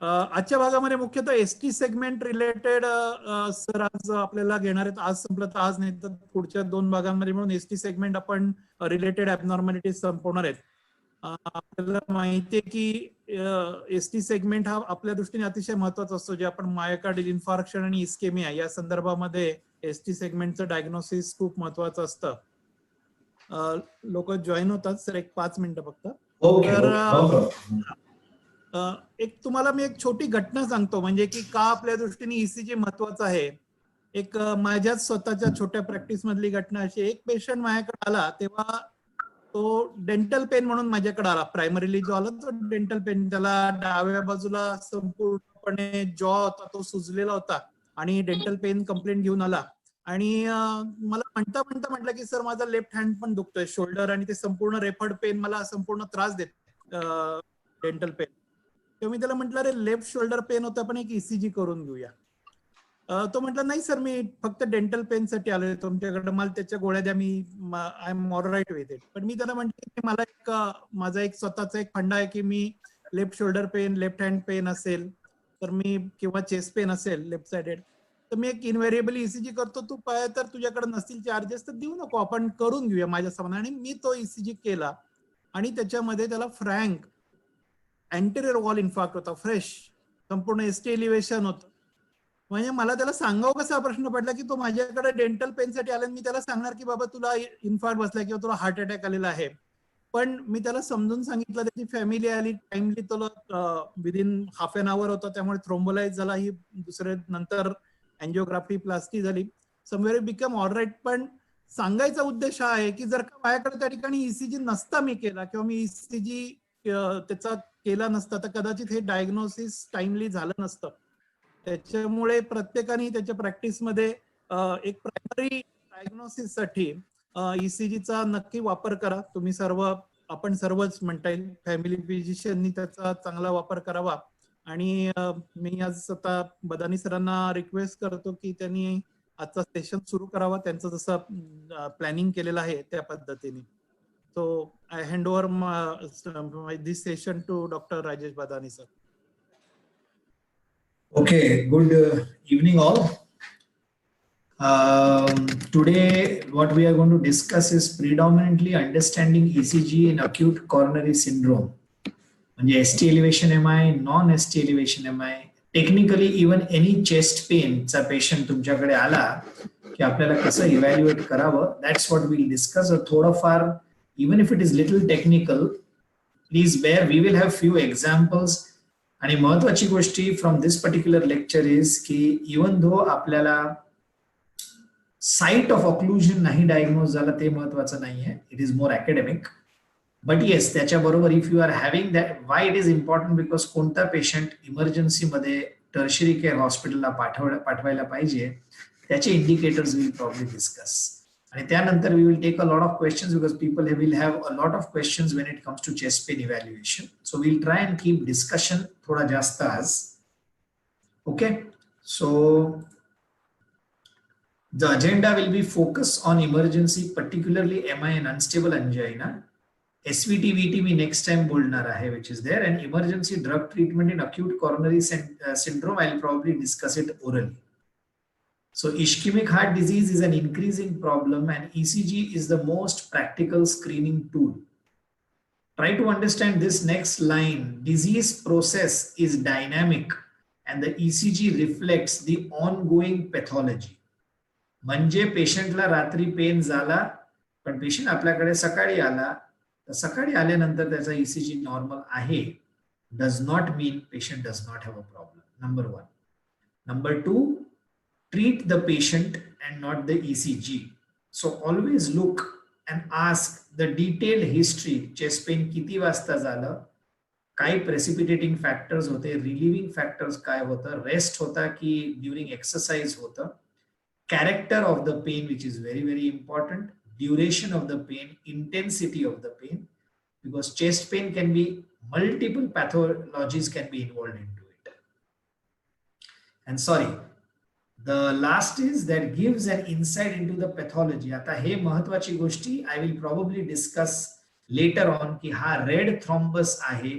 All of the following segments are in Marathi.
आजच्या भागामध्ये मुख्यतः एसटी सेगमेंट रिलेटेड सर आज आपल्याला घेणार आहेत. आज संपलं तर आज, नाही तर पुढच्या 2 भागांमध्ये मिळून एसटी सेगमेंट आपण रिलेटेड ॲबनॉर्मॅलिटीज संपवणार आहेत. आपल्याला माहिती आहे की एसटी सेगमेंट हा आपल्या दृष्टीने अतिशय महत्वाचा असतो. जे आपण मायोकार्डियल इन्फार्क्शन आणि इस्केमिया या संदर्भामध्ये एसटी सेगमेंटचं डायग्नोसिस खूप महत्वाचं असतं. लोक जॉईन होतात सर, एक 5 मिनिटं फक्त. तर एक तुम्हाला मी एक छोटी घटना सांगतो, म्हणजे की का आपल्या दृष्टीने ईसीजी महत्वाचा आहे. एक माझ्याच स्वतःच्या छोट्या प्रॅक्टिस मधली घटना अशी. एक पेशंट माझ्याकडे आला तेव्हा तो डेंटल पेन म्हणून माझ्याकडे आला. प्रायमरीली जो आला तो डेंटल पेन. त्याला डाव्या बाजूला संपूर्णपणे जॉ होता तो सुजलेला होता आणि डेंटल पेन कंप्लेंट घेऊन आला. आणि मला म्हणता म्हटलं की सर माझा लेफ्ट हँड पण दुखतोय, शोल्डर, आणि ते संपूर्ण रेफर्ड पेन मला संपूर्ण त्रास देत डेंटल पेन. तेव्हा मी त्याला म्हटलं अरे लेफ्ट शोल्डर पेन होता, पण एक ईसीजी करून घेऊया. तो म्हटला नाही सर मी फक्त डेंटल पेन साठी आलोय तुमच्याकडे, मला त्याच्या गोळ्या द्या, मी I am alright with it. पण मी त्याला म्हटलं की मला एक माझा एक स्वतःचा एक फंडा आहे की मी left shoulder pain, left hand pain असेल तर मी, किंवा चेस्ट पेन असेल लेफ्ट साइडेड, तर मी एक इन्व्हेरिएबली ईसीजी करतो. तू पाय तर तुझ्याकडे नसतील चार्जेस तर देऊ नको, आपण करून घेऊया माझ्या समान. आणि मी तो ईसीजी केला आणि त्याच्यामध्ये त्याला फ्रँक अँटेरियर वॉल इन्फार्क्ट होता, फ्रेश, संपूर्ण एसटी एलिव्हेशन होतं. म्हणजे मला त्याला सांगावं कसा प्रश्न पडला की तो माझ्याकडे डेंटल पेनसाठी आला. मी त्याला सांगणार की बाबा तुला इन्फार्क्ट बसला किंवा तुला हार्ट अटॅक आलेला आहे. पण मी त्याला समजून सांगितलं, त्याची फॅमिली आली, टाइमली तो विदिन हाफ एन आवर होता, त्यामुळे थ्रोम्बोलाइज झाला. ही दुसरे नंतर अँजिओग्राफी प्लास्टी झाली, समवेअर बिकम ऑलराईट. पण सांगायचा उद्देश हा आहे की जर का माझ्याकडे त्या ठिकाणी ईसीजी नसता मी केला, किंवा मी ईसीजी त्याचा केला नसता, तर कदाचित हे डायग्नोसिस टाइमली झालं नसतं. त्याच्यामुळे प्रत्येकाने त्याच्या प्रॅक्टिसमध्ये एक प्रायमरी डायग्नोसिस साठी ईसीजीचा नक्की वापर करा. तुम्ही सर्व, आपण सर्वच म्हणता येईल, फॅमिली फिजिशियननी त्याचा चांगला वापर करावा. आणि मी आज आता बदानी सरांना रिक्वेस्ट करतो की त्यांनी आजचा सेशन सुरू करावा, त्यांचं जसं प्लॅनिंग केलेलं आहे त्या पद्धतीने. So I hand over this session to doctor Rajesh Badani sir. Okay, good evening all. Today what we are going to discuss is predominantly understanding ECG in acute coronary syndrome. म्हणजे ST elevation MI, non-ST elevation MI, technically even any chest pain चा पेशंट तुमच्याकडे आला की आपल्याला कसं इव्हॅल्युएट करावं, that's what we'll discuss. थोडंफार, even if it is little technical, please bear, we will have few examples. आणि महत्वाची गोष्टी from this particular lecture is की इवन दो आपल्याला साइट ऑफ ऑक्लुजन नाही डायग्नोज झाला ते महत्वाचं नाहीये, it is more academic. But yes, त्याच्याबरोबर if you are having that, why it is important, because कोणता पेशंट इमर्जन्सीमध्ये टर्शरी केअर हॉस्पिटलला पाठवायला पाहिजे त्याचे इंडिकेटर्स विल प्रॉब्ली डिस्कस. आणि त्यानंतर we will take a lot of questions because people will have a lot of questions when it comes to chest pain evaluation. So will try and keep discussion थोडा जास्त आज. Okay, so the agenda will be focus on emergency, particularly MI and unstable angina. SVT, VT me next time बोलणार आहे, which is there, and emergency drug treatment in acute coronary syndrome. I'll probably discuss it orally. So ischemic heart disease is an increasing problem and ECG is the most practical screening tool. Try to understand this next line. Disease process is dynamic and the ECG reflects the ongoing pathology. म्हणजे पेशंटला रात्री पेन झाला, पण पेशंट आपल्याकडे सकाळी आला, तर सकाळी आल्यानंतर त्याचा ईसीजी नॉर्मल आहे, does not mean patient does not have a problem. Number 1. Number 2, treat the patient and not the ECG. So always look and ask the detailed history. Chest pain किती वाजता झालं, काय प्रेसिपिटेटिंग फॅक्टर्स होते, रिलीव्हिंग फॅक्टर्स काय होतं, रेस्ट होता की ड्युरिंग एक्सरसाइज होतं, character of the pain, which is very very important, duration of the pain, intensity of the pain, because chest pain can be multiple pathologies can be involved into it. And sorry, the last is that gives an insight into the pathology. आता हे महत्वाची गोष्टी I will probably discuss later on की हा रेड थ्रॉम्बस आहे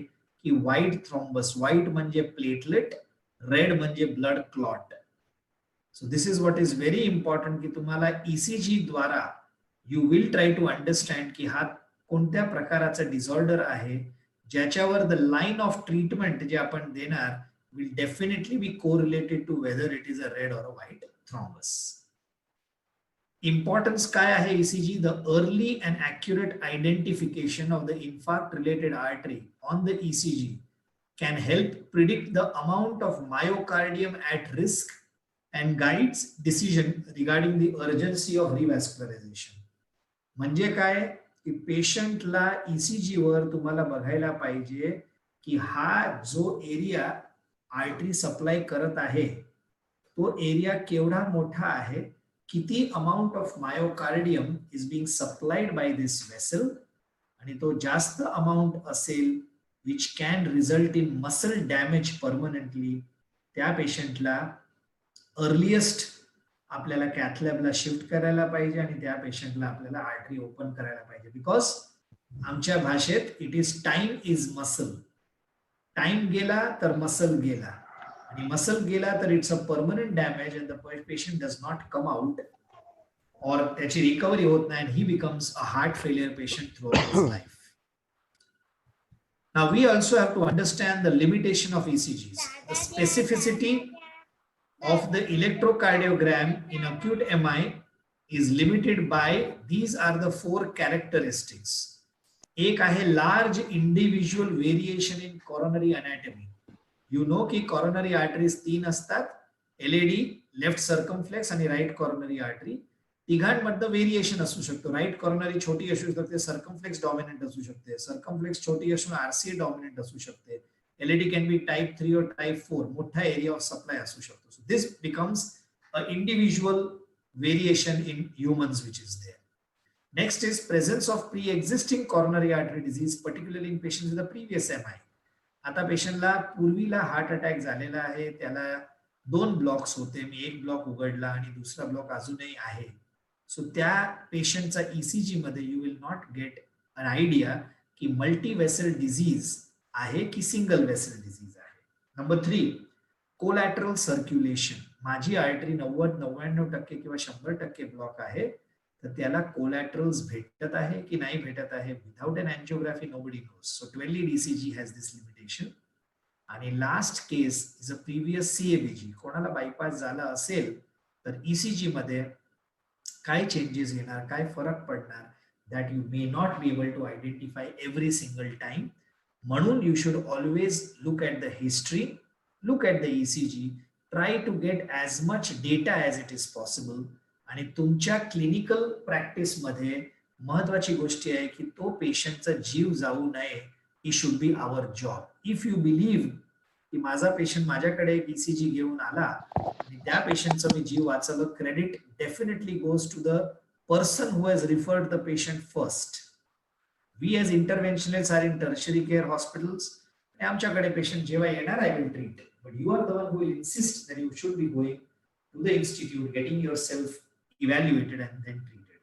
की व्हाईट थ्रॉम्बस, व्हाईट म्हणजे प्लेटलेट, रेड म्हणजे blood clot. So this is what is very important की तुम्हाला ईसीजी द्वारा you will try to understand की हा कोणत्या प्रकारचा डिसऑर्डर आहे, ज्याच्यावर द लाईन ऑफ ट्रीटमेंट जे आपण देणार will definitely be correlated to whether it is a red or a white thrombus. Importance काय आहे ECG? The early and accurate identification of the infarct related artery on the ECG can help predict the amount of myocardium at risk and guides decision regarding the urgency of revascularization. म्हणजे काय की पेशंटला ECG वर तुम्हाला बघायला पाहिजे की हा जो एरिया आर्टरी सप्लाय करत आहे तो एरिया केवढा मोठा आहे, किती amount of myocardium is being supplied by this vessel, आणि तो जास्त अमाउंट असेल which can result in muscle damage permanently, त्या पेशंटला अर्लिएस्ट आपल्याला कॅथलॅबला शिफ्ट करायला पाहिजे आणि त्या पेशंटला आपल्याला आर्टरी ओपन करायला पाहिजे. बिकॉज आमच्या भाषेत it is time is muscle. Time गेला तर मसल गेला, आणि मसल गेला तर it's a permanent damage and the patient does not come out, और त्याची रिकव्हरी होत नाही, and he becomes a heart failure patient through his life. Now we also have to understand the limitation of ECGs. The specificity of the electrocardiogram in acute MI is limited by these are the 4 characteristics. एक आहे large individual variation in coronary anatomy. You know की कॉरोनरी आर्टरीज 3 असतात, एलएडी, लेफ्ट सर्कमफ्लेक्स आणि राईट कॉरोनरी आर्टरी. तिघांमधलं व्हेरिएशन असू शकतो. राईट कॉर्नरी छोटी असू शकते, सर्कमफ्लेक्स डॉमिनंट असू शकते, सर्कमफ्लेक्स छोटी असून आरसीए डॉमिनंट असू शकते, एलईडी कॅन बी टाइप 3 और टाइप 4, मोठा एरिया ऑफ सप्लाय असू शकतो. So this becomes a individual variation in humans which is there. Next is presence of pre-existing coronary artery disease, particularly in patients with a previous MI. आता पेशंटला पूर्वीला हार्ट अटॅक झालेला आहे, त्याला 2 ब्लॉक्स होते, मी एक ब्लॉक उघडला आणि दुसरा ब्लॉक अजूनही आहे. सो त्या पेशंटचा ईसीजी मध्ये you will not get an idea की मल्टी वेसल डिझीज आहे की सिंगल वेसल डिझीज आहे. Number 3, collateral circulation. माझी आर्टरी 90-99% किंवा 100% ब्लॉक आहे, तर त्याला कोलॅटरल्स भेटत आहे की नाही भेटत आहे. Without an angiography nobody knows. So 12 lead ECG has this limitation. आणि last case is a previous CABG. कोणाला बायपास झाला असेल तर ईसीजी मध्ये काय चेंजेस येणार, काय फरक पडणार, that you may not be able to identify every single time. म्हणून you should always look at the history, look at the ECG, try to get as much data as it is possible. आणि तुमच्या क्लिनिकल प्रॅक्टिस मध्ये महत्वाची गोष्ट आहे की तो पेशंटचा जीव जाऊ नये. He should be our job. If you believe की माझा पेशंट माझ्याकडे एक ईसीजी घेऊन आला आणि त्या पेशंटचा मी जीव वाचवलं, credit definitely goes to the person who has referred the patient first. We as interventionist are in tertiary care hospitals. आमच्याकडे पेशंट जेव्हा येणार I will treat, but you are the one who will insist that you should be going to the institute, getting yourself evaluated and then treated.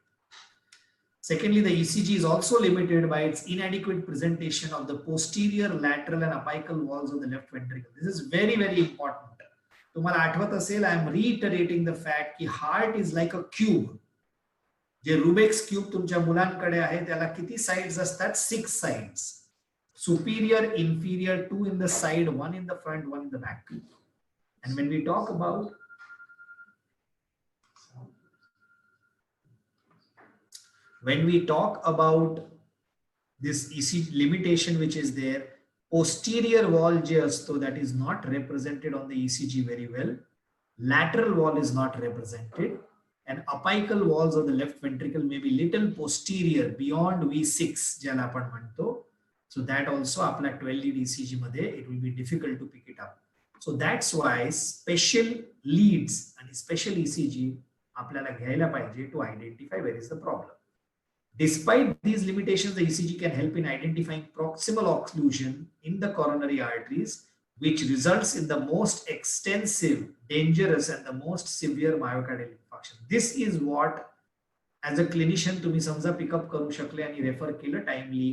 Secondly, the ECG is also limited by its inadequate presentation of the posterior, lateral and apical walls of the left ventricle. This is very, very important. तुम्हाला आठवत असेल, I am reiterating the fact की heart is like a cube. जे रुबिक्स क्यूब तुमच्या मुलांकडे आहे त्याला किती साइड्स असतात? 6 sides. Superior, inferior, 2 in the side, 1 in the front, 1 in the back. And when we talk about this ECG limitation which is there, posterior wall जे असतो that is not represented on the ECG very well, lateral wall is not represented, and apical walls of the left ventricle may be little posterior beyond V6 ज्याला आपण म्हणतो. So that also आपल्या 12 lead ECG मध्ये it will be difficult to pick it up. So that's why special leads आणि special ECG आपल्याला घ्यायला पाहिजे to identify where is the problem. Despite these limitations, the ECG can help in identifying proximal occlusion in the coronary arteries, which results in the most extensive, dangerous, and the most severe myocardial infarction. This is what, as a clinician, तुम्ही समजा pick up करू शकले आणि refer केलं timely,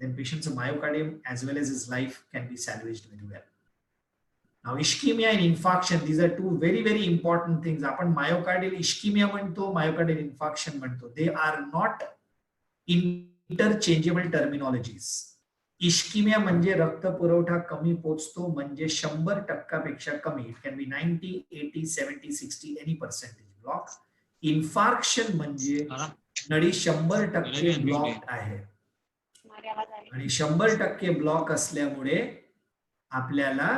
then patient's myocardium as well as his life can be salvaged very well. Now ischemia and infarction, these are two very very important things. आपण myocardial ischemia म्हणतो, myocardial infarction म्हणतो. They are not interchangeable terminologies. इश्किमिया म्हणजे रक्त पुरवठा कमी पोचतो, म्हणजे 100% पेक्षा कमी. It can be 90, 80, 70, 60 any percentage block. Infarction म्हणजे नळी 100% ब्लॉक आहे आणि 100% ब्लॉक असल्यामुळे आपल्याला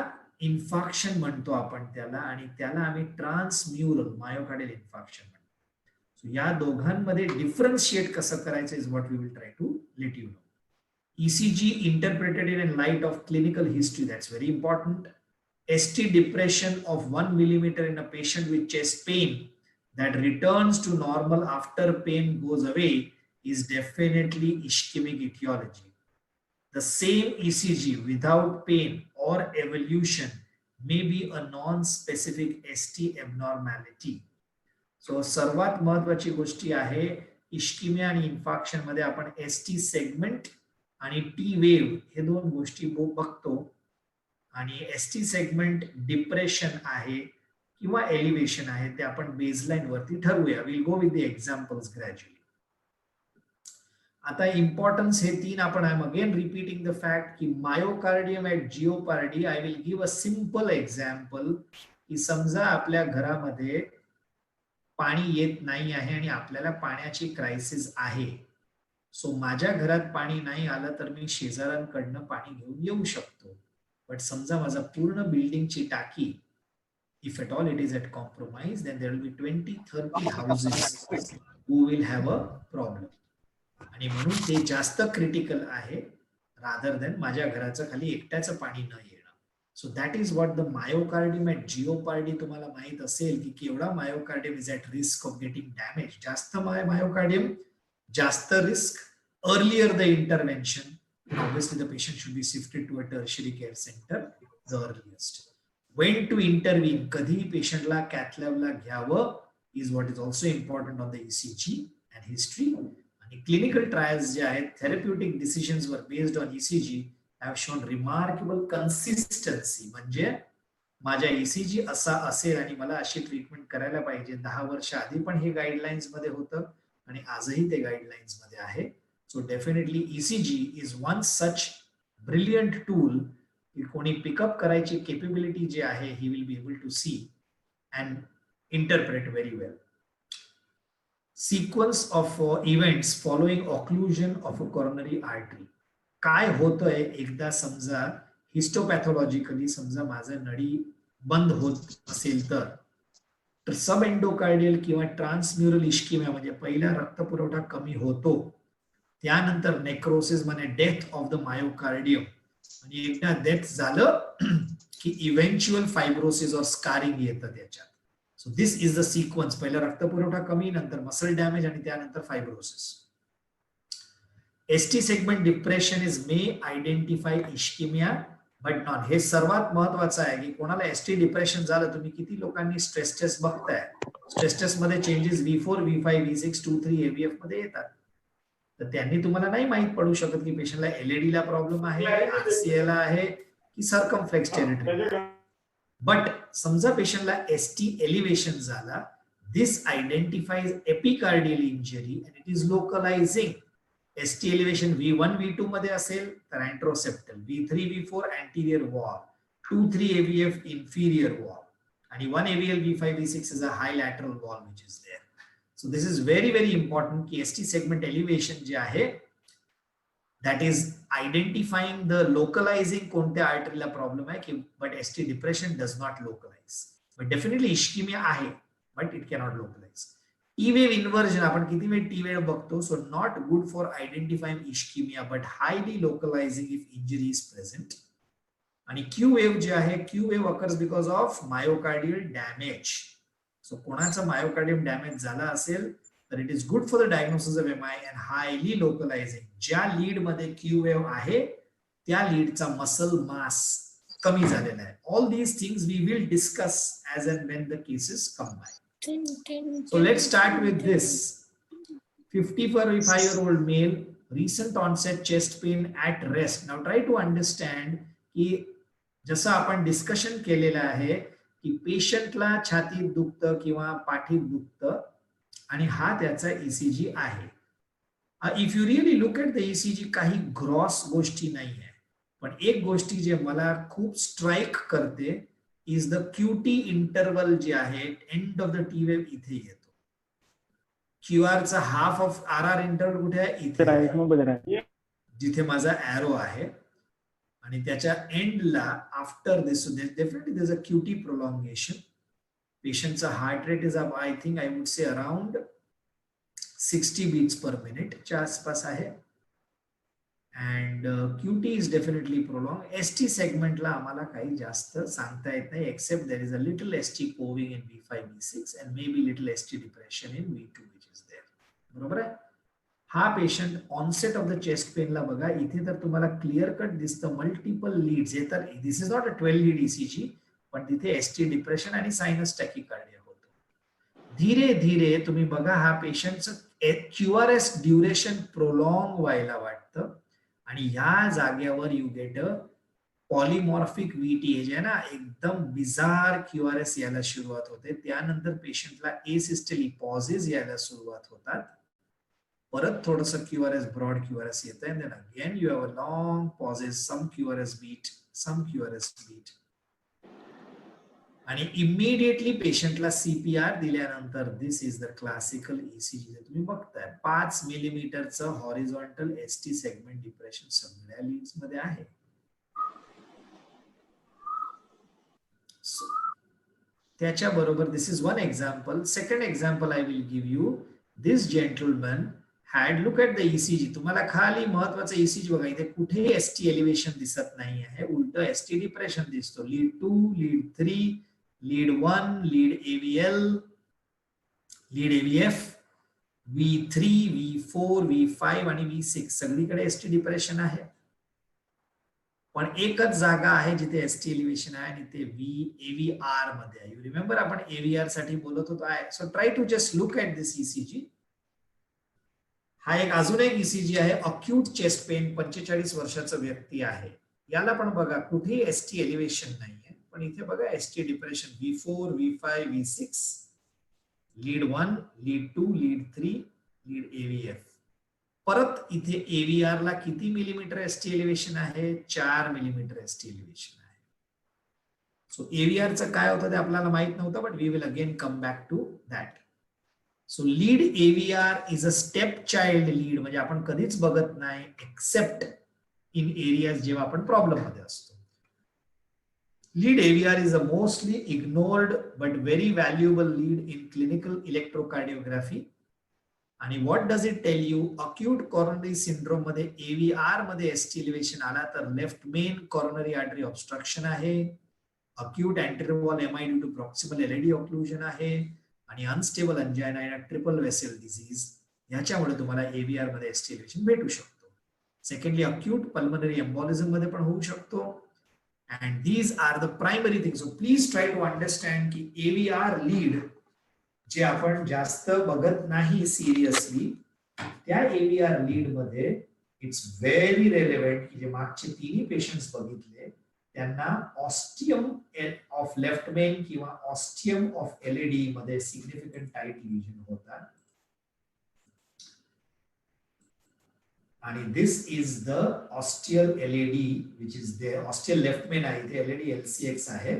इन्फार्क्शन म्हणतो आपण त्याला, आणि त्याला आम्ही ट्रान्सम्युरल मायोकार्डियल इन्फार्क्शन म्हणतो. सो या दोघांमध्ये डिफरन्शिएट कसं करायचं is what we will try to let you know. ECG interpreted in light of clinical history, that's very important. ST depression of 1 millimeter in a patient with chest pain that returns to normal after pain goes away is definitely ischemic etiology. The same ECG without pain or evolution may be a non-specific ST abnormality. So सर्वात महत्वाची गोष्टी आहे इश्किमिया आणि इन्फार्क्शन मध्ये आपण ST सेगमेंट आणि टी वेव्ह हे दोन गोष्टी बघतो. आणि एसटी सेगमेंट डिप्रेशन आहे किंवा एलिव्हेशन आहे ते आपण बेसलाईन वरती ठरवूया. Will go with the examples gradually. आता इम्पॉर्टन्स हे तीन आपण, I am again repeating the fact की myocardium at jeopardy. I will give a simple example की समजा आपल्या घरामध्ये पाणी येत नाही आहे आणि आपल्याला पाण्याची क्रायसिस आहे. सो माझ्या घरात पाणी नाही आलं तर मी शेजाऱ्यांकडनं पाणी घेऊन येऊ शकतो. बट समजा माझा पूर्ण बिल्डिंगची टाकी, if at all it is at compromise, then there will be 20-30 houses who will have a problem. आणि म्हणून ते जास्त क्रिटिकल आहे रादर दॅन माझ्या घराचं खाली एकट्याचं पाणी न येणं. So that is what the myocardium at jeopardy. तुम्हाला माहित असेल की केवढा myocardium is at risk of getting damage. जास्त मायोकार्डियम, जास्त risk, earlier the intervention. Obviously the patient should be shifted to a tertiary care center the earliest. When to intervene, कधी पेशंटला कॅथ लॅबला घ्यावं is what is also important on the ECG and history. आणि क्लिनिकल ट्रायल्स जे आहेत, therapeutic decisions were based on ECG have shown remarkable consistency. म्हणजे माझ्या ECG असा असेल आणि मला अशी ट्रीटमेंट करायला पाहिजे. 10 वर्ष आधी पण हे गाईडलाईन्स मध्ये होतं आणि आजही ते गाईडलाईन्स मध्ये आहे. So definitely ECG is one such brilliant tool की कोणी पिकअप करायची केपेबिलिटी जे आहे, he will be able to see and interpret very well. Sequence of events following occlusion of a coronary artery. काय होतंय एकदा समजा हिस्टोपॅथॉलॉजिकली समजा माझं नळी बंद होत असेल तर सब एंडोकार्डियल किंवा ट्रान्सम्युरल इश्किमिया म्हणजे पहिला रक्तपुरवठा कमी होतो, त्यानंतर नेक्रोसिस म्हणजे डेथ ऑफ द मायोकार्डियम, आणि एकदा डेथ झालं की इव्हेंच्युअल फायब्रोसिस और स्कारिंग येतं त्याच्यात. So this is the sequence. पहिला रक्तपुरवठा कमी, नंतर मसल डॅमेज आणि त्यानंतर fibrosis. ST segment depression is may identify ischaemia but not. हे सर्वात महत्वाचं आहे की कोणाला एसटी डिप्रेशन झालं, तुम्ही किती लोकांनी स्ट्रेस टेस्ट बघताय, स्ट्रेस टेस्ट मध्ये changes V4, V5, V6, 2, 3 AVF मध्ये येतात. तर त्यांनी तुम्हाला नाही माहित पडू शकत की पेशंटला एलएडी ला प्रॉब्लेम आहे, आरसीए ला आहे की सर्कमफ्लेक्स टेरिटरी. बट समजा पेशंटला एसटी एलिव्हेशन झाला, this identifies epicardial injury and it is localising. ST elevation V1, V2 मध्ये असेल तर anteroseptal, V3, V4 anterior wall, 2, 3 AVF inferior wall, आणि 1 AVL V5, V6 is a high lateral wall which is there. So this is very very important की ST segment elevation जे आहे that is identifying the localizing कोणत्या आर्टरीला प्रॉब्लेम आहे की but ST depression does not localize. But definitely ischemia आहे but it cannot localize. E-wave inversion आपण किती वेळ T wave बघतो, so not good for identifying ischemia but highly localizing if injury is present. आणि Q wave जे आहे, Q wave occurs because of myocardial damage. So कोणाचा मायोकार्डियम डॅमेज झाला असेल तर it is good for the diagnosis of MI and highly localising. ज्या लीड मध्ये क्यू वेव्ह आहे त्या लीडचा मसल मास कमी झालेला आहे. All these things we will discuss as and when the cases come by. So let's start with this. 55-year-old male recent onset chest pain at rest. Now try to understand की जसं आपण डिस्कशन केलेलं आहे की पेशंटला छातीत दुखतं किंवा पाठीत दुखतं आणि हा त्याचा ईसीजी आहे. If you really look at the ECG काही ग्रॉस गोष्टी नाही आहे, पण एक गोष्टी जे मला खूप स्ट्राईक करते इज द क्यूटी इंटरवल जे आहे end of the T wave इथे येतो. क्यूआर चा half of R R interval कुठे आहे? इथे, जिथे माझा एरो आहे आणि त्याच्या एंडला after this definitely there is a QT prolongation. पेशंटचा heart rate is up, I think I would say around 60 beats per minute च्या आसपास आहे. And QT is definitely prolong. ST सेगमेंटला आम्हाला काही जास्त सांगता येत नाही except there is a little ST coving in V5 V6 and may be little ST depression in V2 which is there. बरोबर आहे. हा patient onset of the chest पेनला बघा, इथे तर तुम्हाला क्लिअर कट दिसतं मल्टिपल लीड्स. हे तर this is not a 12 lead ECG, पण तिथे एसटी डिप्रेशन आणि सायनस टॅकिकार्डिया होतो. धीरे धीरे तुम्ही बघा हा पेशंटचं क्यूआरएस ड्युरेशन प्रोलॉंग व्हायला वाटतं आणि ह्या जागेवर you get a polymorphic VT जे आहे ना, एकदम बिजार क्यूआरएस यायला सुरुवात होते. त्यानंतर पेशंटला एसिस्टली पॉझेस यायला सुरुवात होतात. परत थोडंसं क्यूआरएस ब्रॉड क्यूआरएस येतं and then again you have a long pauses, some QRS beat आणि इमिडिएटली पेशंटला सीपीआर दिल्यानंतर this is the classical ECG. तुम्ही बघताय 5 मिलीमीटरचं हॉरिझॉन्टल एसटी सेगमेंट डिप्रेशन सगळ्या लीड्स मध्ये आहे. त्याच्या बरोबर this is one example. Second example I will give you. This gentleman had look at the ECG. तुम्हाला खाली महत्वाचं ईसीजी बघा, इथे कुठेही एसटी एलिव्हेशन दिसत नाही आहे, उलट एसटी डिप्रेशन दिसतो. Lead 2, lead 3, lead 1, lead AVL, lead AVF, V3, V4, V5 आणि V6 सगळीकडे एसटी डिप्रेशन आहे. पण एकच जागा आहे जिथे एसटी एलिव्हेशन आहे आणि ते एव्हीआर मध्ये आहे. यू रिमेंबर आपण एव्हीआर साठी बोलत होतो आहे. So try to just look at this ECG. हा एक अजून एक ईसीजी आहे. अक्यूट चेस्ट पेन, 45 वर्षाचा व्यक्ती आहे. याला पण बघा कुठेही एसटी एलिव्हेशन नाहीये, पण इथे बघा ST depression V4, V5, V6, lead 1, lead 2, lead 3, lead AVF. परत इथे एव्हीआर ला किती मिलीमीटर एसटी एलिव्हेशन आहे? 4 मिलीमीटर एसटी एलिव्हेशन आहे. सो एव्हीआरचं काय होतं ते आपल्याला माहित नव्हतं, but we will again come back to that. So lead AVR is a step child lead, म्हणजे आपण कधीच बघत नाही एक्सेप्ट इन एरियाज जेव्हा आपण प्रॉब्लेम मध्ये असतो. Lead AVR is a mostly ignored but very valuable lead in clinical electrocardiography. आणि what does it tell you? Acute coronary syndrome मध्ये AVR मध्ये ST elevation आला तर left main coronary artery obstruction आहे, acute anterior wall MI due to proximal LAD occlusion आहे आणि unstable angina आणि ट्रिपल वेसल डिसीज. याच्यामुळे तुम्हाला AVR मध्ये ST elevation भेटू शकतो. सेकंडली acute pulmonary embolism मध्ये पण होऊ शकतो. And these are the primary things. So please try to understand की AVR lead जे आपण जास्त बघत नाही सिरियसली, त्या AVR lead मध्ये इट्स व्हेरी रेलेव्हंट की जे मागचे तिन्ही पेशंट्स बघितले त्यांना ऑस्टियम ऑफ लेफ्ट मेन किंवा ऑस्टियम ऑफ LAD मध्ये सिग्निफिकंट टाईट लिजन होतात. आणि this is the ostial LAD which is there. Ostial left main आहे, इथे LAD LCX आहे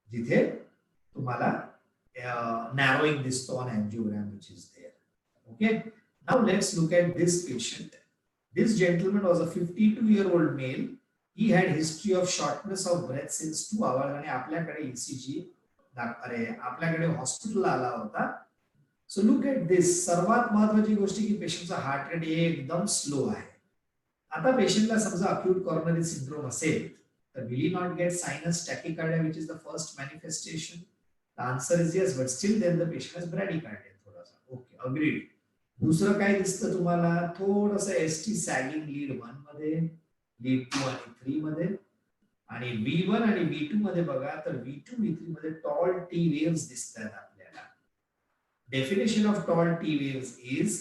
जिथे तुम्हाला narrowing दिसतो on angiogram which is there. Okay, now let's look at this patient. This gentleman was a 52-year-old male. He had history of shortness of breath since 2 hours आणि आपल्याकडे ECG आपल्याकडे हॉस्पिटल आला होता. So look at this. सर्वात महत्वाची गोष्ट की पेशंटचा हार्ट रेट एकदम स्लो आहे. आता पेशंटला समजा अक्यूट कॉर्नरी सिंड्रोम असेल तर will he not get sinus tachycardia which is the first manifestation? The answer is yes, but still then the patient has bradycardia थोडासा. Okay, agreed. दुसरं काय दिसतं तुम्हाला? थोडंसं एसटी सॅगिंग लीड 1 मध्ये, लीड 2 आणि 3 मध्ये, आणि V1 आणि V2 मध्ये बघा तर V2 V3 मध्ये टॉल टी वेव्स दिसतात आपल्याला. Definition of tall T waves is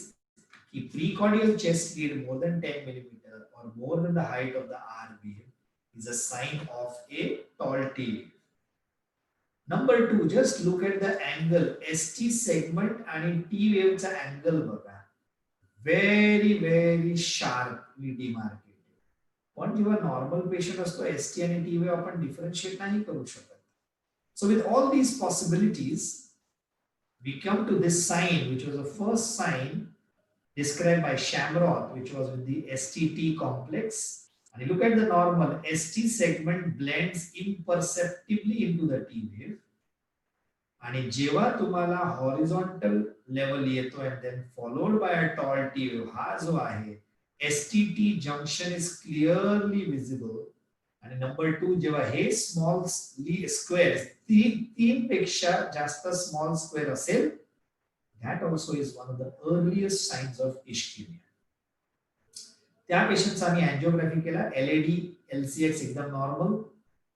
की precordial chest lead more than 10 millimeter or more than the height of the R wave is a sign of a tall T wave. Number 2, just look at the angle ST segment आणि T wave चा angle बघा. very sharply demarcated. पण जेव्हा नॉर्मल पेशंट असतो ST आणि T wave आपण डिफरन्शिएट नाही करू शकत. So with all these possibilities, we come to this sign, which was the first sign described by Shamroth, which was with the ST-T complex. And you look at the normal, ST segment blends imperceptibly into the T wave. And जेव्हा तुम्हाला horizontal level येतो and then followed by a tall T wave, हा जो आहे, ST-T junction is clearly visible. आणि नंबर 2, जेव्हा हे स्मॉल स्क्वेअर 3 पेक्षा जास्त स्मॉल स्क्वेअर असेल, that also is one of the earliest signs of ischemia. त्या पेशंटचा आम्ही अँजिओग्राफी केला, LAD LCX एकदम नॉर्मल,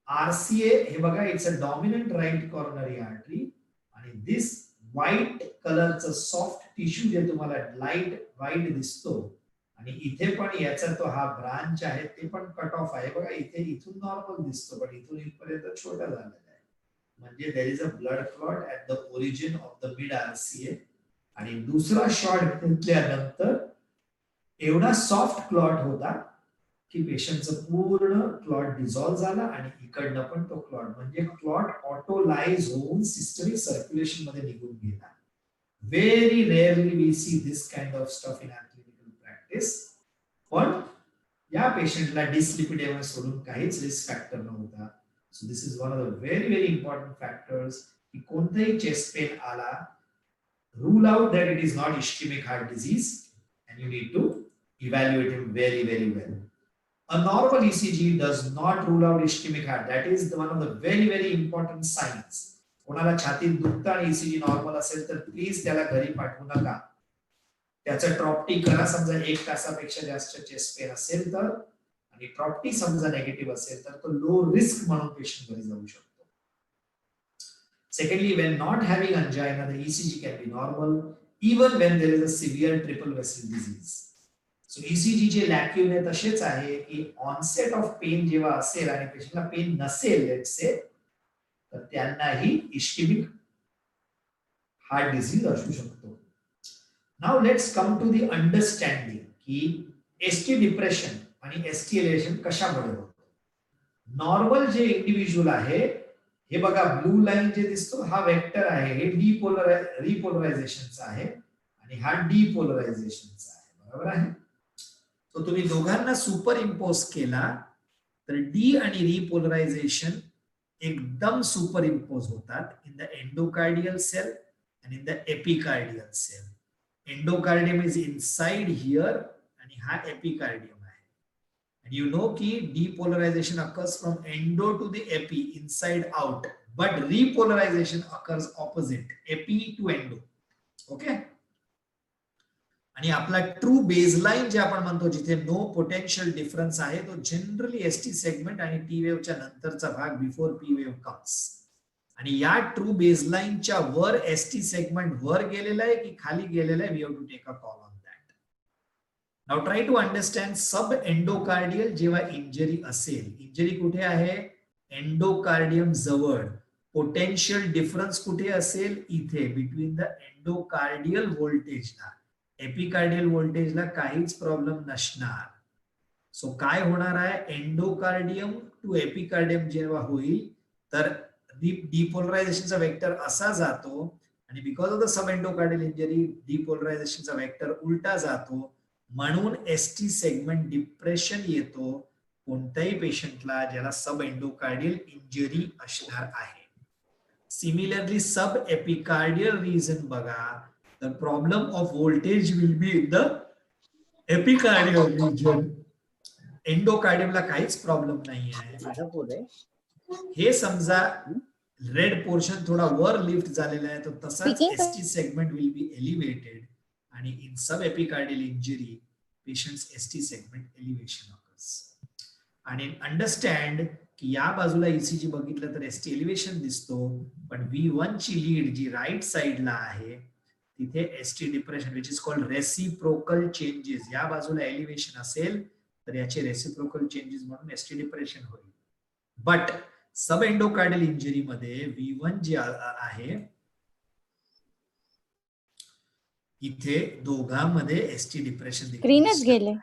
RCA हे बघा, it's a dominant right coronary artery आणि दिस व्हाईट कलरचं सॉफ्ट टिश्यू जे तुम्हाला लाईट व्हाईट दिसतो आणि इथे पण याचा तो हा ब्रांच आहे ते पण कट ऑफ आहे बघा, इथे इथून नॉर्मल दिसतो पण इथून इथपर्यंत छोटा झालेला आहे, म्हणजे there is a blood clot at the origin of the mid RCA. आणि दुसरा शॉट घेतल्यानंतर एवढा सॉफ्ट क्लॉट होता की पेशंटचं पूर्ण क्लॉट डिझॉल्व झाला आणि इकडनं पण तो क्लॉट म्हणजे क्लॉट ऑटोलाइज होऊन सिस्टमिक सर्क्युलेशन मध्ये निघून गेला. Very rarely we see this kind of stuff in our clinical practice. पण या पेशंटला डिस्लिपिडेमा सोडून काहीच रिस्क फॅक्टर नव्हता. So this is one of the very important factors की कोणताही चेस्ट पेन आला, rule out that it is not ischemic heart disease and you need to evaluate him very well. A normal ECG does not rule out ischemic heart. That is one of the very important signs. कोणाला छातीत दुखतं आणि ECG नॉर्मल असेल तर प्लीज त्याला घरी पाठवू नका. त्याचं ट्रॉप्टी करा, समजा 1 तासापेक्षा जास्त चेस्ट पेन असेल तर, आणि ट्रॉप्टी समजा नेगेटिव्ह असेल तर तो लो रिस्क म्हणून पेशंट घरी जाऊ शकतो. Secondly, when not having angina, the ECG can be normal even when there is a severe triple vessel disease. So ECG चे लॅक्यून तसेच आहे की ऑनसेट ऑफ पेन जेव्हा असेल आणि पेशंटला पेन नसेल लेट्स से, तर त्यांनाही इश्केमिक हार्ट डिसीज असू शकतो. Now let's come to the understanding की एसटी डिप्रेशन आणि एसटी एलिव्हेशन कशामुळे होतं. नॉर्मल जे इंडिव्हिज्युअल आहे हे बघा, ब्लू लाईन जे दिसतो हा वेक्टर आहे, हे रिपोलरायझेशनचा आहे आणि हा डिपोलरायझेशनचा आहे, बरोबर आहे. तो तुम्ही दोघांना सुपर इम्पोज केला तर डी आणि रिपोलरायझेशन एकदम सुपर इम्पोज होतात in the endocardial cell and in the epicardial cell. Endocardium is inside here and हा epicardium आहे. And you know ki depolarization occurs from endo to the epi, inside out, but repolarization occurs opposite, epi to endo. Okay? आणि आपला ट्रू बेसलाइन जे आपण म्हणतो जिथे नो पोटेन्शियल डिफरन्स आहे तो जनरली एसटी सेगमेंट आणि टी वेव्हच्या नंतरचा भाग बिफोर पी वेव्ह कम्स. आणि या ट्रू बेसलाइनच्या वर एसटी सेगमेंट वर गेलेला आहे की खाली गेलेला आहे, we have to take a call on that. Now try to understand subendocardial जेव्हा इंजरी असेल, इंजरी कुठे आहे, एंडोकार्डियम जवळ, पोटेन्शियल डिफरन्स कुठे असेल, इथे बिटवीन द एंडोकार्डियल व्होल्टेजला, एपिकार्डियल व्होल्टेजला काहीच प्रॉब्लेम नसणार. सो काय होणार आहे, एंडोकार्डियम टू एपिकार्डियम जेव्हा होईल तर डिपोलरायझेशनचा वेक्टर असा जातो आणि because of the sub endocardial injury डिपोलरायझेशनचा वेक्टर उलटा जातो, म्हणून एसटी सेगमेंट डिप्रेशन येतो कोणत्याही पेशंटला ज्याला सब एंडोकार्डियल इंजरी असणार आहे. सिमिलरली सब एपिकार्डियल रिजन बघा, the problem of voltage will be in the epicardial region. एंडोकार्डियमला काहीच प्रॉब्लेम नाही आहे. हे समजा रेड पोर्शन थोडा वर लिफ्ट झालेला आहे, तो तसाच ST segment will be elevated आणि in sub epicardial injury patients ST segment elevation occurs. आणि अंडरस्टँड की या बाजूला ईसीजी बघितलं तर एसटी एलिव्हेशन दिसतो, पण V1 ची लीड जी राईट साइडला आहे तिथे ST depression which is called reciprocal changes, या बाजूला एलिव्हेशन असेल तर याचे रेसिप्रोकल चेंजेस म्हणून एसटी डिप्रेशन होईल. बट सब एंडोकार्डियल इंजुरी मध्ये V1 जे आहे इथे दोघांमध्ये एसटी डिप्रेशन स्क्रीनच गेले.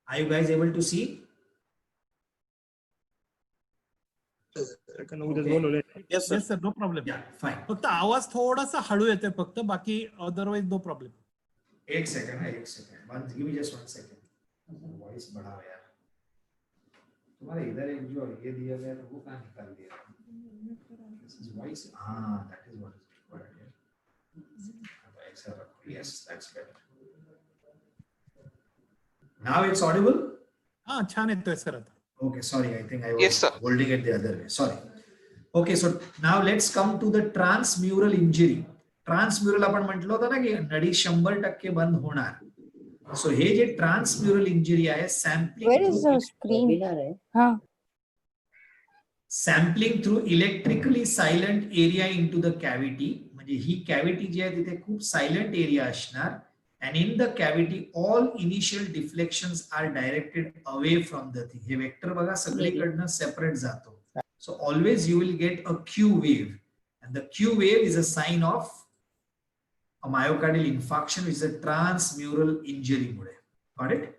Are you guys able to see? Yes sir, no problem. Yeah, fine. फक्त आवाज थोडासा हळू येते फक्त, बाकी अदरवाइज नो प्रॉब्लेम. एक second. Give me just 1 second. Voice बढ़ाओ यार. तुम्हारा इधर एक जो ये दिया गया था वो कहाँ निकाल दिया? This is voice. That is what is required here. ऐसा रखो. Yes, that's better. Now it's audible? हा, छान येतोय सर आता. Okay, sorry. I think I was Yes, sir. holding it the other way. Sorry. Okay, so now let's come to the transmural injury. Transmural आपण म्हटलं होतं ना की नडी 100% बंद होणार. सो हे जे ट्रान्सम्युरल इंजुरी आहे, Where is the screen? हा. Sampling through electrically silent area into the cavity, म्हणजे ही कॅव्हिटी जी आहे तिथे खूप सायलेंट एरिया असणार. And in the cavity, all initial deflections are directed away from the thing. हे वेक्टर बघा सगळीकडनं सेपरेट जातो. So always you will get a Q wave, and the Q wave is a sign of a myocardial infarction, which is a transmural injury मुळे. Got it?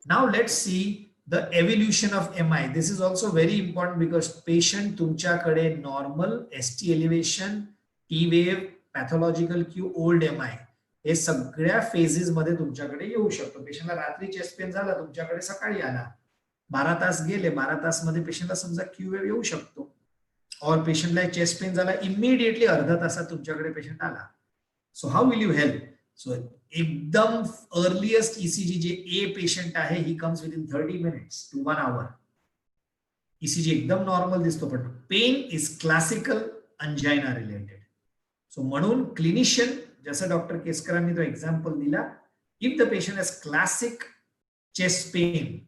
Now let's see the evolution of MI. This is also very important because patient तुमच्याकडे normal ST elevation, T wave, pathological Q, old MI हे सगळ्या फेजेस मध्ये तुमच्याकडे येऊ शकतो. पेशंटला रात्री चेस्ट पेन झाला, तुमच्याकडे सकाळी आला, 12 तास गेले, 12 तास मध्ये पेशंटला समजा क्यू वेव्ह येऊ शकतो. और पेशंटला चेस्ट पेन झाला, इमिडिएटली अर्धा तासात तुमच्याकडे पेशंट आला. So how will you help? So एकदम अर्लिएस्ट ईसीजी जे ए पेशंट आहे, he comes within 30 minutes to 1 hour. ईसीजी एकदम नॉर्मल दिसतो, पण pain is classical angina related. So म्हणून क्लिनिशियन, जैसे डॉक्टर केसकरांनी तो एग्जांपल दिला, if the patient has classic chest pain,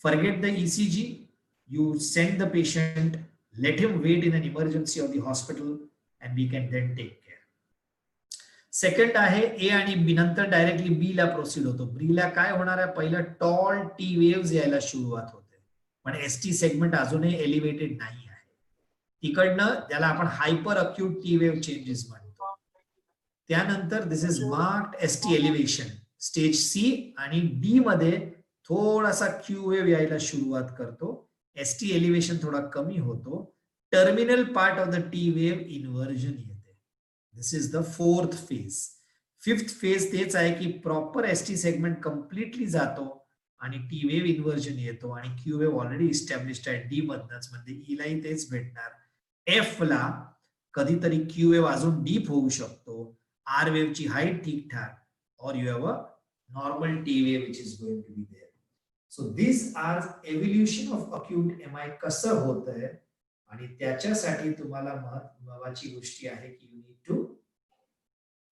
forget the ECG, you send the patient, let him wait in an emergency of the hospital and we can then take care. Second आहे ए आणि बी, नंतर डायरेक्टली बी ला प्रोसीड होतो. बी ला काय होणार आहे? पहिला टॉल टी वेव्स यायला सुरुवात होते, पण एसटी सेगमेंट अजूनही एलिव्हेटेड नाही आहे. तिकडनं त्याला आपण hyper acute T wave changes म्हणतो. त्यानंतर this is marked ST elevation stage C, आणि डी मध्ये थोडासा क्यू वेव्ह यायला सुरुवात करतो. एसटी एलिव्हेशन थोडा कमी होतो. Terminal part of the T wave inversion येते. This is the fourth phase. Fifth phase तेच आहे की प्रॉपर एसटी सेगमेंट कम्प्लिटली जातो आणि टी वेव्ह इन्व्हर्जन येतो आणि क्यू वेव्ह ऑलरेडी इस्टॅब्लिश्ड आहे डी मधनच, म्हणजे ई लाही तेच भेटणार. एफ ला कधीतरी क्यू वेव्ह अजून डीप होऊ शकतो. आर वेव्ह ची हाईट ठीक ठाक, और you have a normal T wave which is going to be there. So this are evolution of acute MI कसं होतंय, आणि त्याच्यासाठी तुम्हाला महत्त्वाची गोष्टी आहे की यू नीड टू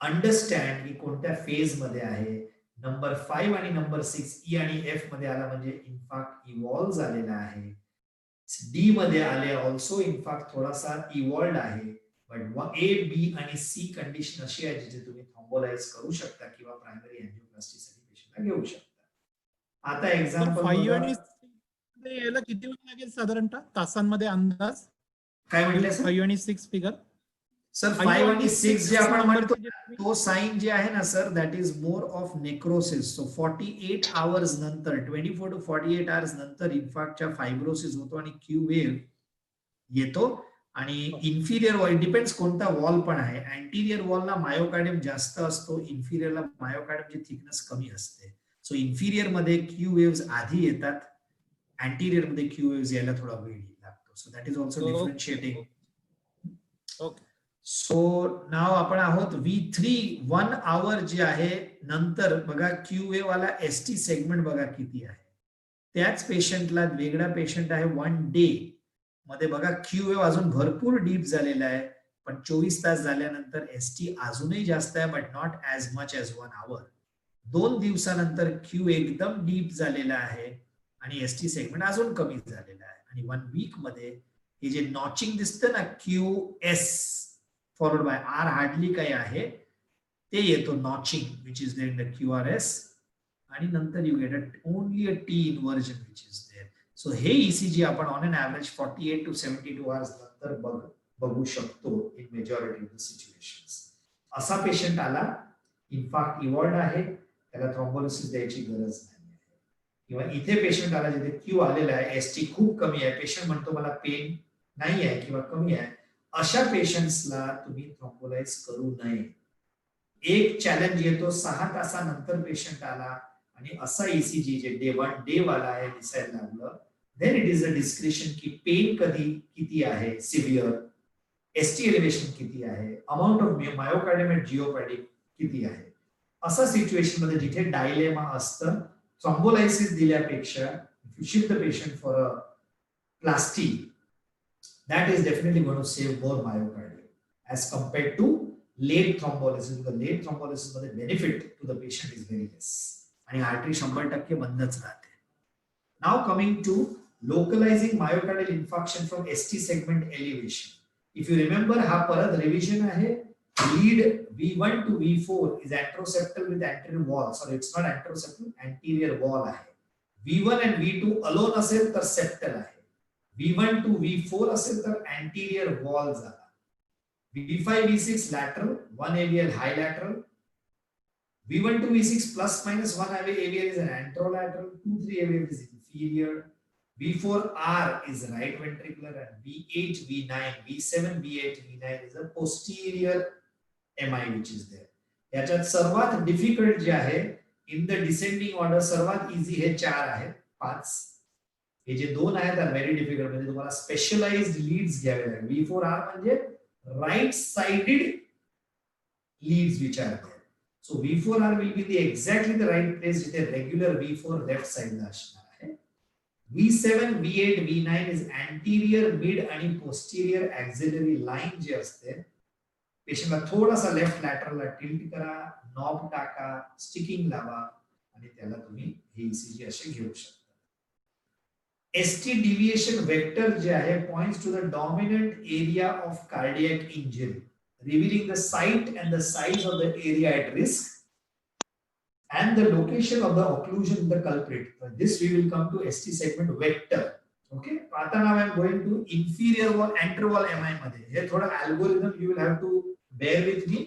अंडरस्टँड की कोणत्या फेज मध्ये आहे. नंबर 5 आणि नंबर 6 ई आणि एफ मध्ये आला म्हणजे इन्फॅक्ट इव्हॉल्व झालेला आहे. डी मध्ये आले ऑल्सो इन्फॅक्ट थोडासा इव्हॉल्व आहे. बट ए बी आणि सी कंडिशन अशी आहे जिथे तुम्ही थ्रोम्बोलाइज करू शकता किंवा प्रायमरी एंजियोप्लास्टीसाठी पेशंटला घेऊ शकता. आता एक्झाम्पल 5 आणि 6 यायला किती वेळ लागेल साधारणतः तासांमध्ये अंदाज? काय म्हटले सर? 5 आणि 6 फिगर सर 5 आणि 6 जे आपण म्हणतो तो साइन जे आहे ना sir, that is more of necrosis. So 48 hours नंतर, 24 to 48 आवर्स नंतर इन्फॅक्टच्या फायब्रोसिस होतो आणि क्यू वेव्ह येतो. आणि इन्फिरियर वॉल डिपेंड्स कोणता वॉल पण आहे. अँटीरियर वॉलला मायोकार्डियम जास्त असतो, इन्फिरियरला मायोकार्डियमची थिकनेस कमी असते. सो इन्फिरियर मध्ये क्यू वेव्स आधी येतात, अँटीरियर मध्ये क्यू वेव्स यायला थोडा वेळ लागतो. So that is also differentiating. Okay. So now आपण आहोत V3 1 hour जे आहे नंतर. बघा क्यू वेव्ह वाला एसटी सेगमेंट बघा किती आहे. त्याच पेशंटला वेगळा पेशंट आहे 1 day मध्ये बघा क्यू वेव्ह अजून भरपूर डीप झालेला आहे, पण 24 तास झाल्यानंतर एसटी अजूनही जास्त आहे, but not as much as 1 hour. 2 दिवसानंतर क्यू एकदम डीप झालेला आहे आणि एसटी सेगमेंट अजून कमी झालेला आहे. आणि 1 week मध्ये हे जे नॉचिंग दिसतं ना Q S, followed by R hardly काय आहे ते येतो notching which is there in the QRS आणि नंतर you get only a T inversion which is there. So हे ECG आपण on an average 48 to 72 hours नंतर बघू शकतो in majority of the situations. असा पेशंट आला, इन्फार्क्ट इव्हॉल्व्ड आहे, त्याला थ्रॉम्बोलिसिस द्यायची गरज नाही. किंवा इथे पेशंट आला जिथे क्यू आलेला आहे, एसटी खूप कमी आहे, पेशंट म्हणतो मला पेन नाही आहे किंवा कमी आहे, अशा पेशंट्सला तुम्ही थ्रॉम्बोलाइज करू नये. एक चॅलेंज येतो 6 तासानंतर पेशंट आला आणि असा ECG जे डे 1 डे वाला आहे दिसायला लागलं, then it is a discretion की पेन कधी किती आहे सिव्हिअर, एसटी एलिव्हेशन किती आहे, amount of myocardium at jeopardy किती आहे. असा सिच्युएशन मध्ये जिथे डायलेमा असतं, थ्रॉम्बोलायसिस दिल्यापेक्षा if you shift the patient for a plasty, that is definitely going to save more myocardium as compared to late thrombolysis. Because late thrombolysis मध्ये benefit to the patient is very less आणि आर्टरी 100% बंदच राहते. Now coming to localizing myocardial infarction from ST segment elevation. If you remember, हा परत revision आहे. Lead V1 to V4 is anteroseptal with anterior wall. Sorry, it's not anteroseptal, anterior wall आहे. V1 and V2 alone असेल तर septal आहे. V1 to V4 असेल तर anterior wall झाला. V5 V6 lateral, 1 AVL high lateral. V1 to V6 plus minus 1 AVL is an anterolateral, 2-3 AVL is inferior. V4R is right ventricular and V8 V9, V7 V8 V9 is a posterior MI which is there. याच्यात सर्वात डिफिकल्ट जे आहे इन द डिसेंडिंग ऑर्डर, सर्वात इझी हे 4 आहेत, 5. हे जे 2 आहेत आर व्हेरी डिफिकल्ट, म्हणजे तुम्हाला स्पेशलाइज्ड लीड्स घ्यावे लागेल. V4R म्हणजे right sided leads which are there. So V4R will be the exactly the right place जिथे रेग्युलर V4 लेफ्ट साइडला असणार आहे. V7 V8 V9 is anterior, mid आणि पोस्टीरियर ॲक्झिलरी लाइन जे असते, पेशंटला थोडासा लेफ्ट लॅटरलला टिल्ट करा, नॉब टाका, स्टिकिंग लावा आणि त्याला तुम्ही हे ECG असे घेऊ शकता. ST deviation vector जे आहे points to the dominant area of cardiac injury, revealing the site and the size of the area at risk and the location of the occlusion of the culprit. This we will come to ST segment vector. Okay, आता now I am going to inferior wall, anterior wall MI मध्ये. हे थोडा algorithm you will have to bear with me.